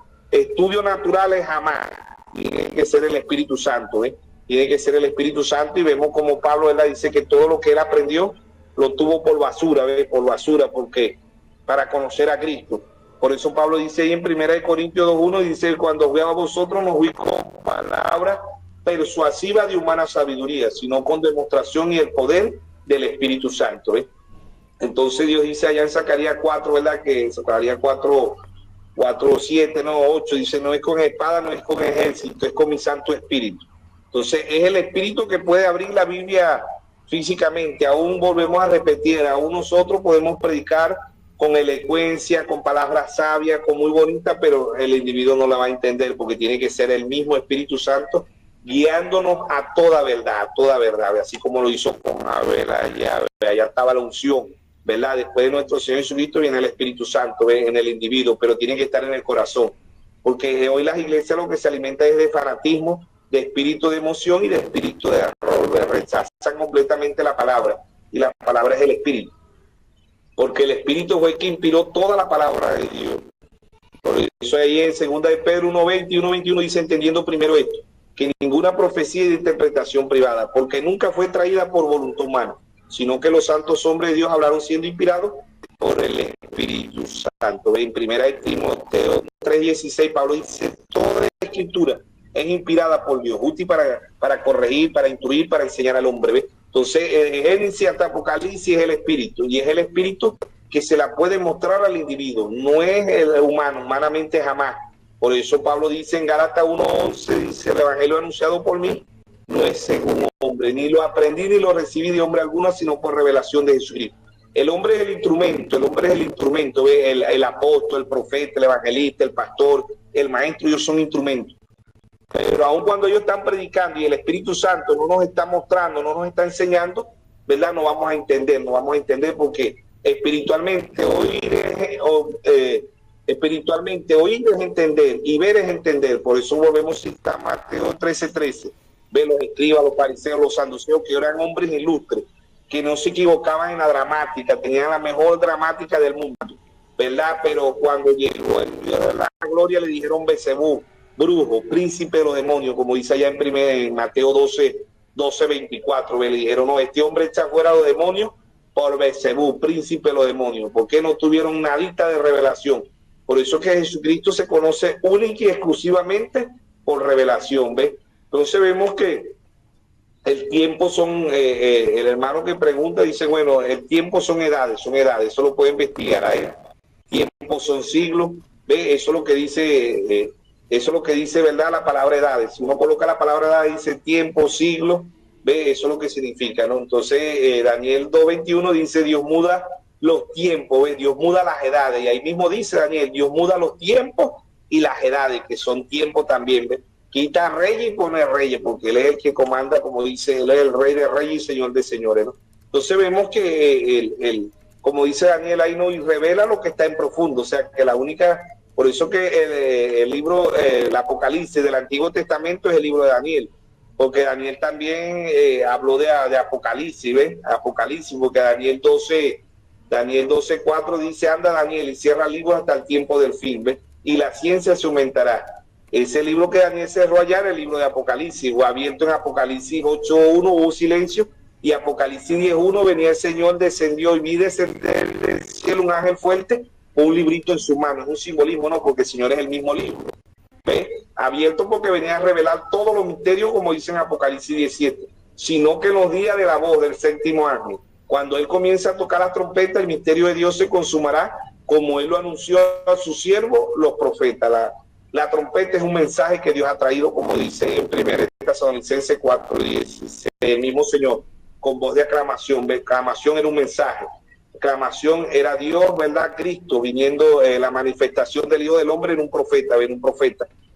S2: naturales, jamás. Tiene que ser el Espíritu Santo. ¿Ves? Tiene que ser el Espíritu Santo, y vemos como Pablo, ¿verdad?, dice que todo lo que él aprendió lo tuvo por basura, ¿ves? Por basura, porque para conocer a Cristo. Por eso Pablo dice ahí en 1 Corintios 2:1, dice: cuando veo a vosotros no fui con palabra persuasiva de humana sabiduría, sino con demostración y el poder del Espíritu Santo. ¿Ves? Entonces Dios dice allá en Zacarías 4, ¿verdad? Que Zacarías 4:7, no, 8, dice: no es con espada, no es con ejército, es con mi Santo Espíritu. Entonces es el Espíritu que puede abrir la Biblia físicamente, aún volvemos a repetir, aún nosotros podemos predicar con elocuencia, con palabras sabias, con muy bonitas, pero el individuo no la va a entender porque tiene que ser el mismo Espíritu Santo guiándonos a toda verdad, así como lo hizo con Abel, allá estaba la unción, ¿verdad? Después de nuestro Señor Jesucristo viene el Espíritu Santo, ¿ves? En el individuo, pero tiene que estar en el corazón, porque hoy las iglesias lo que se alimenta es de fanatismo, de espíritu de emoción y de espíritu de error, rechazan completamente la palabra, y la palabra es el Espíritu, porque el Espíritu fue el que inspiró toda la palabra de Dios. Por eso ahí en 2 de Pedro 1:20 y 1:21 dice, entendiendo primero esto, que ninguna profecía de interpretación privada, porque nunca fue traída por voluntad humana, sino que los santos hombres de Dios hablaron siendo inspirados por el Espíritu Santo. En 1 de Timoteo 3:16 Pablo dice, toda la escritura es inspirada por Dios, útil para corregir, para instruir, para enseñar al hombre. ¿Ves? Entonces, Génesis hasta Apocalipsis es el Espíritu, y es el Espíritu que se la puede mostrar al individuo, no es el humano, humanamente jamás. Por eso Pablo dice en Gálatas 1:11, dice, el evangelio anunciado por mí no es según hombre, ni lo aprendí ni lo recibí de hombre alguno, sino por revelación de Jesucristo. El hombre es el instrumento, ¿ves? El apóstol, el profeta, el evangelista, el pastor, el maestro, ellos son instrumentos. Pero aun cuando ellos están predicando y el Espíritu Santo no nos está mostrando, no nos está enseñando, ¿verdad? No vamos a entender porque espiritualmente oír es entender y ver es entender. Por eso volvemos a Mateo 13:13. Ve los escribas, los fariseos, los saduceos, que eran hombres ilustres, que no se equivocaban en la dramática, tenían la mejor dramática del mundo, ¿verdad? Pero cuando llegó el Dios de la gloria, le dijeron Belcebú, brujo, príncipe de los demonios, como dice allá en Mateo 12:24, le dijeron, no, este hombre echa fuera a los demonios por Belcebú, príncipe de los demonios. ¿Por qué no tuvieron nadita de revelación? Por eso que Jesucristo se conoce única y exclusivamente por revelación, ¿ves? Entonces vemos que el tiempo son, el hermano que pregunta dice, bueno, el tiempo son edades, eso lo puede investigar a él. Tiempos son siglos, ¿ves? Eso es lo que dice, ¿verdad? La palabra edades. Si uno coloca la palabra edades, dice tiempo, siglo, ¿ves? Eso es lo que significa, ¿no? Entonces, Daniel 2:21 dice, Dios muda los tiempos, ¿ves? Dios muda las edades. Y ahí mismo dice Daniel, Dios muda los tiempos y las edades, que son tiempos también, ¿ves? Quita reyes y pone reyes, porque él es el que comanda, como dice, él es el rey de reyes y señor de señores, ¿no? Entonces vemos que, como dice Daniel, ahí no, y revela lo que está en profundo, o sea, que la única, por eso que el libro, el Apocalipsis del Antiguo Testamento es el libro de Daniel, porque Daniel también habló de Apocalipsis, ¿ves? Apocalipsis, porque Daniel 12:4 dice, anda Daniel y cierra el libro hasta el tiempo del fin, ¿ves? Y la ciencia se aumentará. Ese libro que Daniel cerró allá era el libro de Apocalipsis, o abierto en Apocalipsis 8:1 hubo silencio, y Apocalipsis 10:1 venía el Señor, descendió y vi descender del cielo un ángel fuerte con un librito en su mano. Es un simbolismo, ¿no? Porque el Señor es el mismo libro. ¿Ve? Abierto porque venía a revelar todos los misterios, como dice en Apocalipsis 17, sino que en los días de la voz del séptimo ángel, cuando él comienza a tocar las trompetas, el misterio de Dios se consumará, como él lo anunció a sus siervos, los profetas. La trompeta es un mensaje que Dios ha traído, como dice en 1 Tesalonicenses 4:16, el mismo Señor, con voz de aclamación. Aclamación era un mensaje, aclamación era Dios, ¿verdad? Cristo viniendo, la manifestación del Hijo del Hombre en un profeta,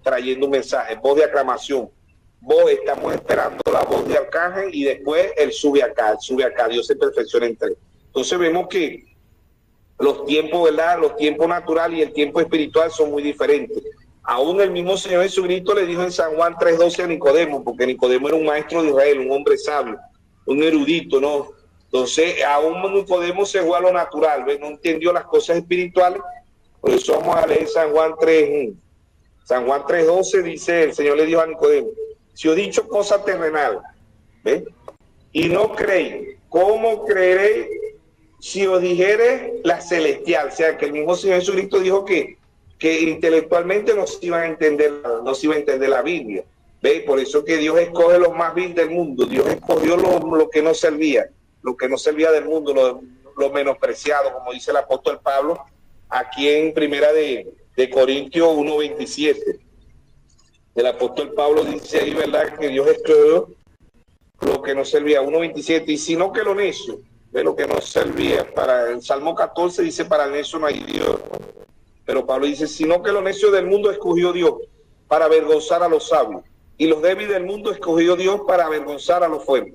S2: trayendo un mensaje, voz de aclamación. Estamos esperando la voz de arcángel y después él sube acá, Dios se perfecciona en tres. Entonces vemos que los tiempos, ¿verdad? Los tiempos naturales y el tiempo espiritual son muy diferentes. Aún el mismo Señor Jesucristo le dijo en San Juan 3:12 a Nicodemo, porque Nicodemo era un maestro de Israel, un hombre sabio, un erudito, ¿no? Entonces, aún Nicodemo se fue a lo natural, ¿ves? No entendió las cosas espirituales. Por eso vamos a leer San Juan 3:12, dice, el Señor le dijo a Nicodemo, si os he dicho cosa terrenal, ¿ves? Y no creéis, ¿cómo creeréis si os dijere la celestial? O sea, que el mismo Señor Jesucristo dijo que intelectualmente no se iba a entender la Biblia. ¿Ve? Por eso que Dios escoge los más vil del mundo. Dios escogió lo que no servía del mundo, lo menospreciado, como dice el apóstol Pablo, aquí en Primera de Corintios 1:27. El apóstol Pablo dice ahí, ¿verdad?, que Dios escogió lo que no servía, 1.27, y sino que lo necio, ve lo que no servía, para el Salmo 14 dice, para el necio no hay Dios, pero Pablo dice, sino que lo necio del mundo escogió Dios para avergonzar a los sabios, y los débiles del mundo escogió Dios para avergonzar a los fuertes,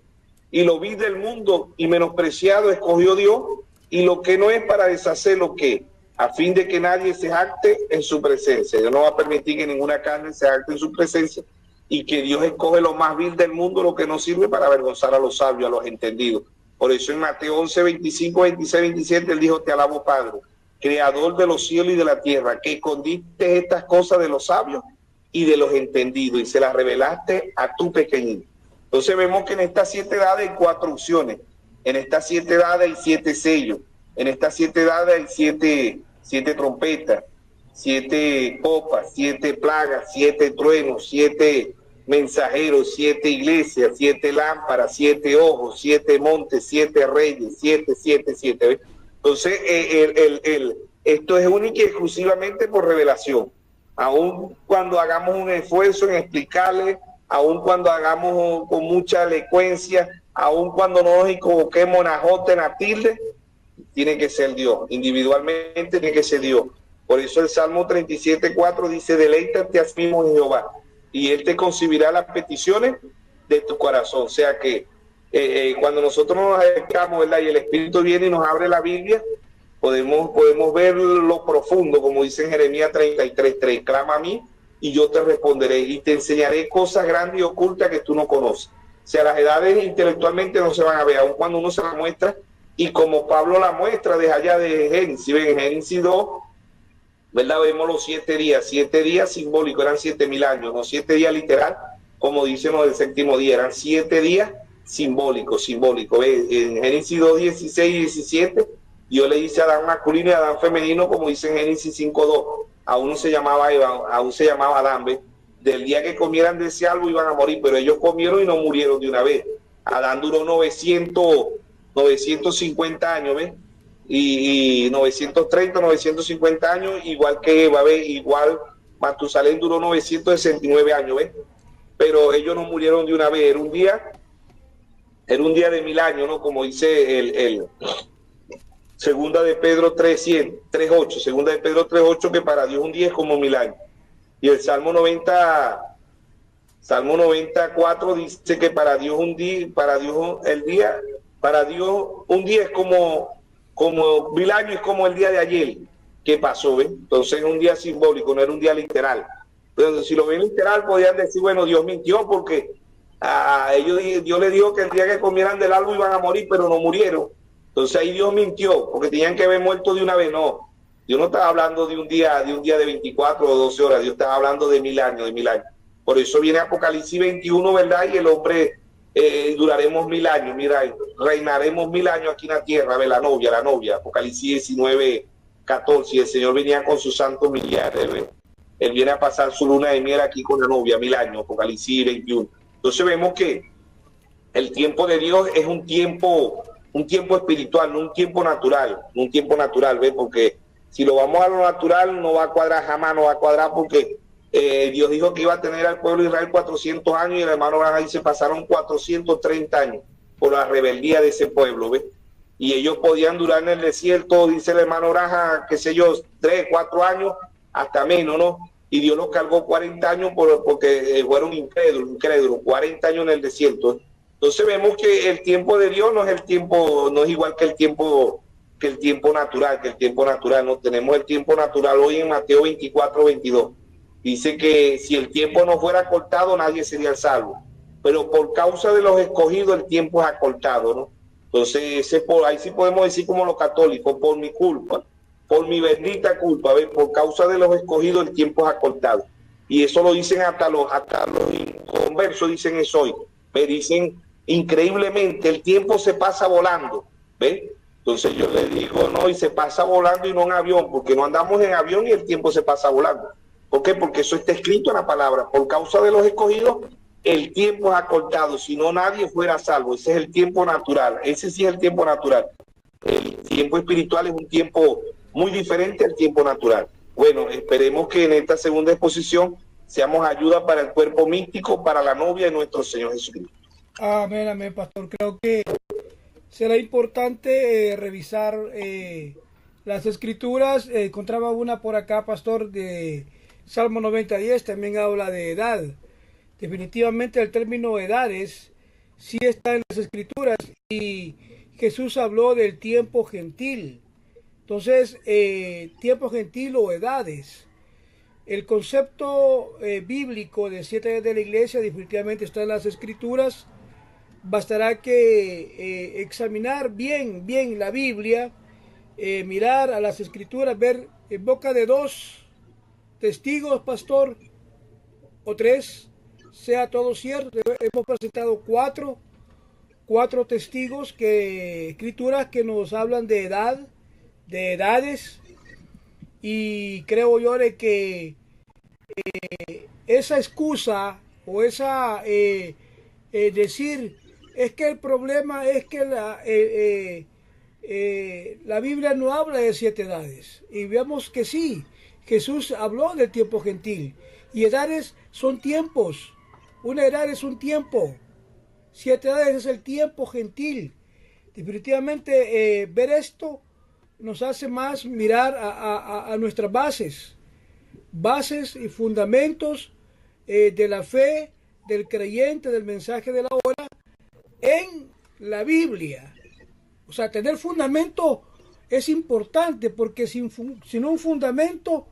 S2: y lo vil del mundo y menospreciado escogió Dios, y lo que no es para deshacer lo que, a fin de que nadie se jacte en su presencia. Dios no va a permitir que ninguna carne se jacte en su presencia, y que Dios escoge lo más vil del mundo, lo que no sirve, para avergonzar a los sabios, a los entendidos. Por eso en Mateo 11, 25, 26, 27, él dijo, te alabo, Padre, creador de los cielos y de la tierra, que escondiste estas cosas de los sabios y de los entendidos, y se las revelaste a tu pequeñito. Entonces vemos que en estas 7 edades hay 4 unciones, en estas 7 edades hay 7 sellos, en estas 7 edades hay 7 trompetas, 7 copas, 7 plagas, 7 truenos, 7 mensajeros, 7 iglesias, 7 lámparas, 7 ojos, 7 montes, 7 reyes, 7, 7, 7. ¿Ves? Entonces, esto es único y exclusivamente por revelación. Aun cuando hagamos un esfuerzo en explicarle, aun cuando hagamos con mucha elocuencia, aun cuando no nos equivoquemos en ajote, en tilde, tiene que ser Dios. Individualmente tiene que ser Dios. Por eso el Salmo 37:4 dice, deleítate a sí mismo en Jehová, y Él te concebirá las peticiones de tu corazón. O sea que cuando nosotros nos acercamos, ¿verdad?, y el Espíritu viene y nos abre la Biblia, podemos ver lo profundo, como dice en Jeremías 33:3, clama a mí y yo te responderé y te enseñaré cosas grandes y ocultas que tú no conoces. O sea, las edades intelectualmente no se van a ver, aun cuando uno se la muestra, y como Pablo la muestra desde allá de Génesis, ven, Génesis 2, ¿verdad? Vemos los 7 días simbólicos, eran 7.000 años, no 7 días literal, como dicen los del séptimo día, eran 7 días simbólicos. En Génesis 2, 16 y 17, Dios le dice a Adán masculino y a Adán femenino, como dice en Génesis 5:2, a uno se llamaba Eva, a uno se llamaba Adán, ¿ves? Del día que comieran de ese árbol iban a morir, pero ellos comieron y no murieron de una vez. Adán duró 950 años, ¿ves? Y 930, 950 años, igual que Eva, ¿ves? Igual Matusalén duró 969 años, ¿ves? Pero ellos no murieron de una vez, era un día de 1000 años, ¿no? Como dice el Segunda de Pedro 3:8, Segunda de Pedro 3:8, que para Dios un día es como 1000 años. Y el Salmo 94 dice que para Dios un día es como 1000 años, es como el día de ayer que pasó, ¿ves? Entonces es un día simbólico, no era un día literal. Pero si lo ven literal, podrían decir, bueno, Dios mintió porque Dios le dijo que el día que comieran del árbol iban a morir, pero no murieron. Entonces ahí Dios mintió, porque tenían que haber muerto de una vez. No, Dios no estaba hablando de un día de 24 o 12 horas, Dios estaba hablando de 1000 años, Por eso viene Apocalipsis 21, ¿verdad? Y el hombre, duraremos 1000 años, mira, reinaremos 1000 años aquí en la tierra, ¿ves? La novia, Apocalipsis 19:14, y el Señor venía con sus santos millares, ¿ves? Él viene a pasar su luna de miel aquí con la novia, 1000 años, Apocalipsis 21. Entonces vemos que el tiempo de Dios es un tiempo espiritual, no un tiempo natural, ¿ves? Porque si lo vamos a lo natural no va a cuadrar, jamás no va a cuadrar, porque Dios dijo que iba a tener al pueblo de Israel 400 años, y el hermano Abraham dice pasaron 430 años por la rebeldía de ese pueblo, ¿ves? Y ellos podían durar en el desierto, dice el hermano Abraham, qué sé yo, 3, 4 años, hasta menos, ¿no? Y Dios los cargó 40 años porque fueron incrédulos, 40 años en el desierto. Entonces vemos que el tiempo de Dios no es igual que el tiempo natural, no tenemos el tiempo natural. Hoy en Mateo 24:22 dice que si el tiempo no fuera cortado, nadie sería salvo, pero por causa de los escogidos el tiempo es acortado, ¿no? Entonces ahí sí podemos decir como los católicos, por mi culpa, por mi bendita culpa, ¿ves? Por causa de los escogidos el tiempo es acortado. Y eso lo dicen hasta los inconversos, dicen eso hoy. Me dicen, increíblemente, el tiempo se pasa volando, ¿ves? Entonces yo le digo, no, y se pasa volando y no en avión, porque no andamos en avión y el tiempo se pasa volando. ¿Por qué? Porque eso está escrito en la palabra. Por causa de los escogidos, el tiempo es acortado, si no nadie fuera salvo. Ese es el tiempo natural, ese sí es el tiempo natural. El tiempo espiritual es un tiempo muy diferente al tiempo natural. Bueno, esperemos que en esta segunda exposición seamos ayuda para el cuerpo místico, para la novia de nuestro Señor Jesucristo.
S1: Amén, amén, pastor. Creo que será importante revisar las escrituras. Encontraba una por acá, pastor, de Salmo 90:10, también habla de edad. Definitivamente el término edades sí está en las escrituras y Jesús habló del tiempo gentil. Entonces, tiempo gentil o edades. El concepto bíblico de 7 edades de la iglesia definitivamente está en las escrituras. Bastará que examinar bien la Biblia, mirar a las escrituras, ver en boca de 2 testigos, pastor, o 3, sea todo cierto. Hemos presentado 4 testigos, escrituras que nos hablan de edad, de edades, y creo yo de que esa excusa o esa decir es que el problema es que la Biblia no habla de 7 edades, y vemos que sí, Jesús habló del tiempo gentil, y edades son tiempos. Una edad es un tiempo, 7 edades es el tiempo gentil. Definitivamente ver esto nos hace más mirar a nuestras bases y fundamentos de la fe del creyente, del mensaje de la hora en la Biblia. O sea, tener fundamento es importante, porque sin un fundamento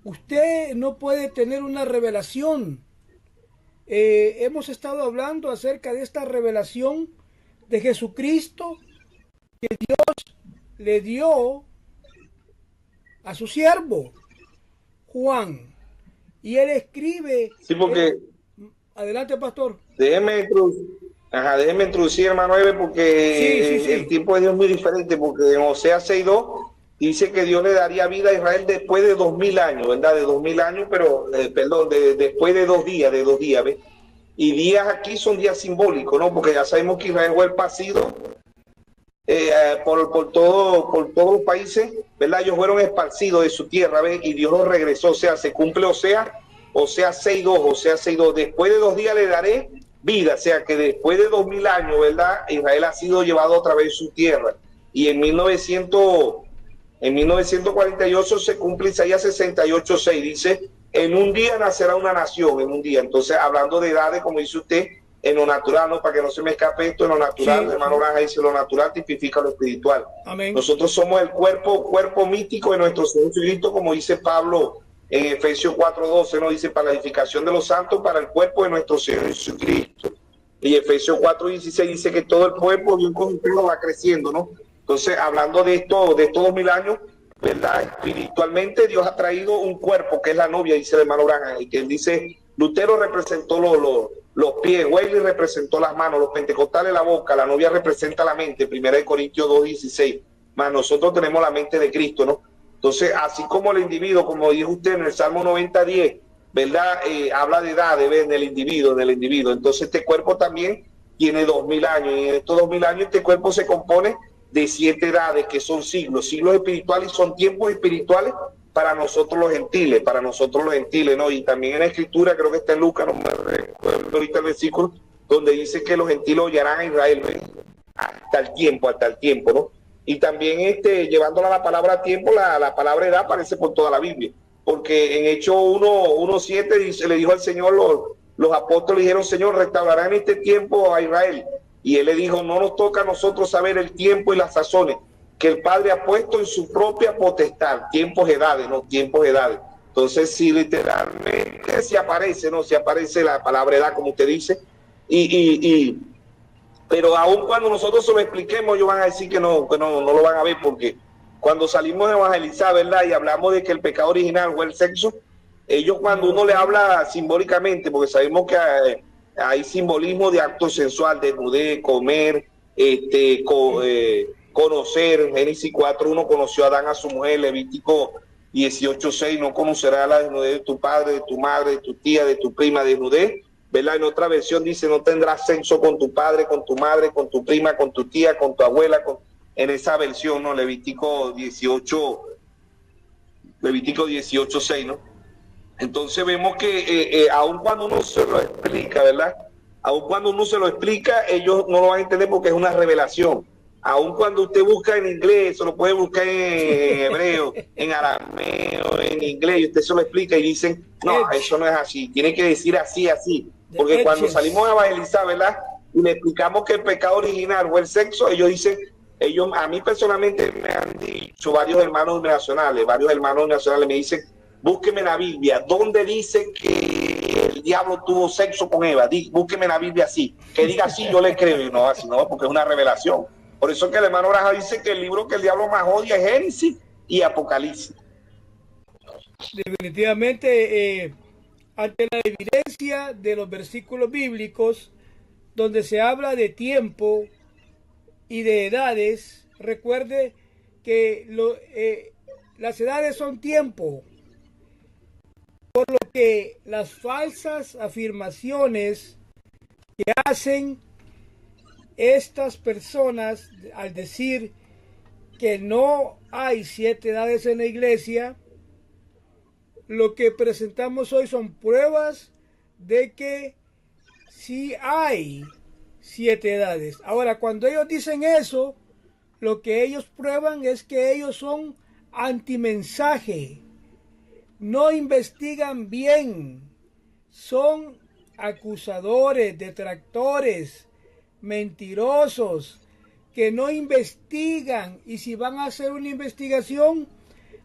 S1: usted no puede tener una revelación. Hemos estado hablando acerca de esta revelación de Jesucristo que Dios le dio a su siervo Juan, y él escribe.
S2: Sí, porque
S1: Adelante, pastor.
S2: déjeme introducir, hermano Eve, porque
S1: Sí.
S2: el tiempo de Dios es muy diferente, porque en Oseas 6:2 dice que Dios le daría vida a Israel después de 2000 años, ¿verdad? De 2000 años, pero, después de 2 días, ¿ves? Y días aquí son días simbólicos, ¿no? Porque ya sabemos que Israel fue esparcido por todos los países, ¿verdad? Ellos fueron esparcidos de su tierra, ¿ves? Y Dios los regresó. O sea, se cumple Oseas 6:2, después de 2 días le daré vida. O sea, que después de 2000 años, ¿verdad? Israel ha sido llevado otra vez a su tierra. Y en 1948 se cumple Isaías 68:6, dice: en un día nacerá una nación, en un día. Entonces, hablando de edades, como dice usted, en lo natural, ¿no? Para que no se me escape esto, en lo natural, sí. Hermano Granja dice: lo natural tipifica lo espiritual.
S1: Amén.
S2: Nosotros somos el cuerpo místico de nuestro Señor Jesucristo, como dice Pablo en Efesios 4:12, ¿no? Dice: para la edificación de los santos, para el cuerpo de nuestro Señor Jesucristo. Y Efesios 4:16 dice que todo el cuerpo de un conjunto va creciendo, ¿no? Entonces, hablando de estos 2000 años, ¿verdad? Espiritualmente Dios ha traído un cuerpo que es la novia, dice el hermano Granja, y que él dice: Lutero representó los pies, Wesley representó las manos, los pentecostales la boca, la novia representa la mente, 1 Corintios 2:16, más nosotros tenemos la mente de Cristo, ¿no? Entonces, así como el individuo, como dijo usted en el Salmo 90:10, ¿verdad? Habla de edad, del individuo, Entonces, este cuerpo también tiene 2000 años, y en estos 2000 años este cuerpo se compone de 7 edades, que son siglos espirituales, y son tiempos espirituales para nosotros los gentiles, ¿no? Y también en la escritura, creo que está en Lucas, no me recuerdo ahorita el versículo, donde dice que los gentiles hollarán a Israel, ¿no? hasta el tiempo, ¿no? Y también llevándola a la palabra tiempo, la palabra edad aparece por toda la Biblia, porque en Hechos 1:7 dice: le dijo al Señor, los apóstoles dijeron: Señor, restaurarán este tiempo a Israel. Y él le dijo: no nos toca a nosotros saber el tiempo y las sazones que el Padre ha puesto en su propia potestad. Tiempos, edades, ¿no? Tiempos, edades. Entonces, sí, literalmente se aparece, ¿no? Se aparece la palabra edad, como usted dice. Pero aun cuando nosotros se lo expliquemos, ellos van a decir que no lo van a ver, porque cuando salimos a evangelizar, ¿verdad? Y hablamos de que el pecado original fue el sexo, ellos, cuando uno le habla simbólicamente, porque sabemos que hay simbolismo de acto sensual, desnudez, comer, conocer. Génesis 4:1 conoció a Adán a su mujer. Levítico 18:6 no conocerás la desnudez de tu padre, de tu madre, de tu tía, de tu prima, desnudez, ¿verdad? En otra versión dice: no tendrás sexo con tu padre, con tu madre, con tu prima, con tu tía, con tu abuela, en esa versión, ¿no? Levítico 18:6, ¿no? Entonces vemos que aun cuando uno se lo explica, ¿verdad? Aun cuando uno se lo explica, ellos no lo van a entender porque es una revelación. Aun cuando usted busca en inglés, se lo puede buscar en hebreo, en arameo, en inglés, y usted se lo explica y dicen, no, eso no es así, tiene que decir así, así. Porque cuando salimos a evangelizar, ¿verdad? Y le explicamos que el pecado original o el sexo, ellos dicen, a mí personalmente me han dicho varios hermanos nacionales me dicen, búsqueme en la Biblia, ¿dónde dice que el diablo tuvo sexo con Eva? Búsqueme en la Biblia así, que diga así, yo le creo. Y no, así no, porque es una revelación. Por eso es que el hermano Braja dice que el libro que el diablo más odia es Génesis y Apocalipsis.
S1: Definitivamente, ante la evidencia de los versículos bíblicos, donde se habla de tiempo y de edades, recuerde que las edades son tiempo, por lo que las falsas afirmaciones que hacen estas personas al decir que no hay 7 edades en la iglesia, lo que presentamos hoy son pruebas de que sí hay 7 edades. Ahora, cuando ellos dicen eso, lo que ellos prueban es que ellos son antimensaje, no investigan bien, son acusadores, detractores, mentirosos, que no investigan, y si van a hacer una investigación,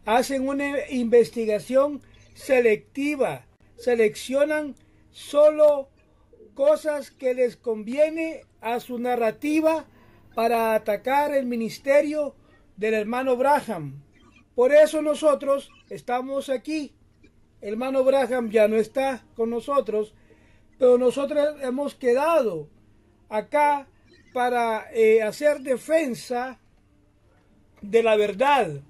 S1: hacen una investigación selectiva, seleccionan solo cosas que les conviene a su narrativa para atacar el ministerio del hermano Branham. Por eso nosotros estamos aquí. El hermano Branham ya no está con nosotros, pero nosotros hemos quedado acá para hacer defensa de la verdad,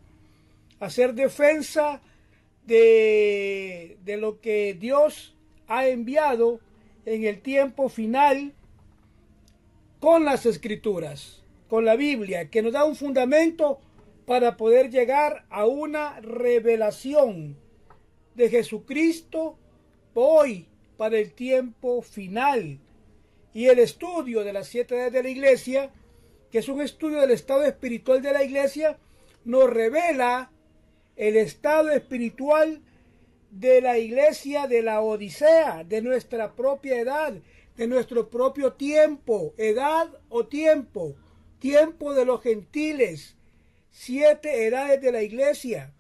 S1: hacer defensa de lo que Dios ha enviado en el tiempo final con las Escrituras, con la Biblia, que nos da un fundamento para poder llegar a una revelación de Jesucristo hoy para el tiempo final. Y el estudio de las 7 edades de la iglesia, que es un estudio del estado espiritual de la iglesia, nos revela el estado espiritual de la iglesia de la Odisea, de nuestra propia edad, de nuestro propio tiempo, edad o tiempo, tiempo de los gentiles, 7 edades de la iglesia,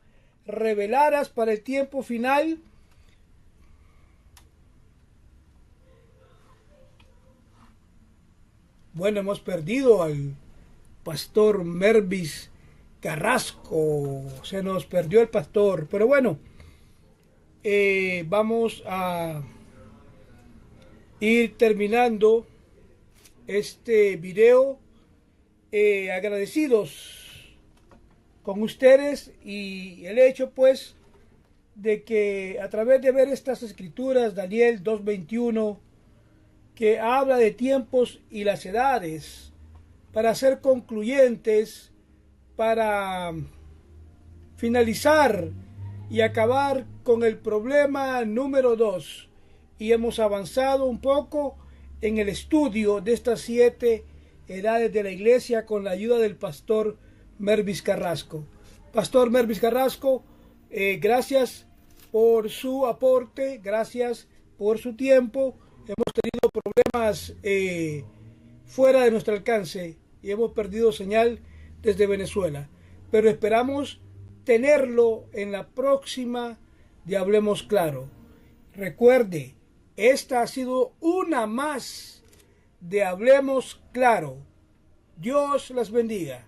S1: reveladas para el tiempo final. Bueno, hemos perdido al pastor Mervis Carrasco, se nos perdió el pastor, pero bueno, vamos a ir terminando este video, agradecidos con ustedes y el hecho pues de que a través de ver estas escrituras, Daniel 2:21, que habla de tiempos y las edades, para ser concluyentes, para finalizar y acabar con el problema número 2, y hemos avanzado un poco en el estudio de estas 7 edades de la iglesia con la ayuda del pastor Mervis Carrasco. Pastor Mervis Carrasco, gracias por su aporte, gracias por su tiempo. Hemos tenido problemas fuera de nuestro alcance y hemos perdido señal desde Venezuela, pero esperamos tenerlo en la próxima de Hablemos Claro. Recuerde, esta ha sido una más de Hablemos Claro. Dios las bendiga.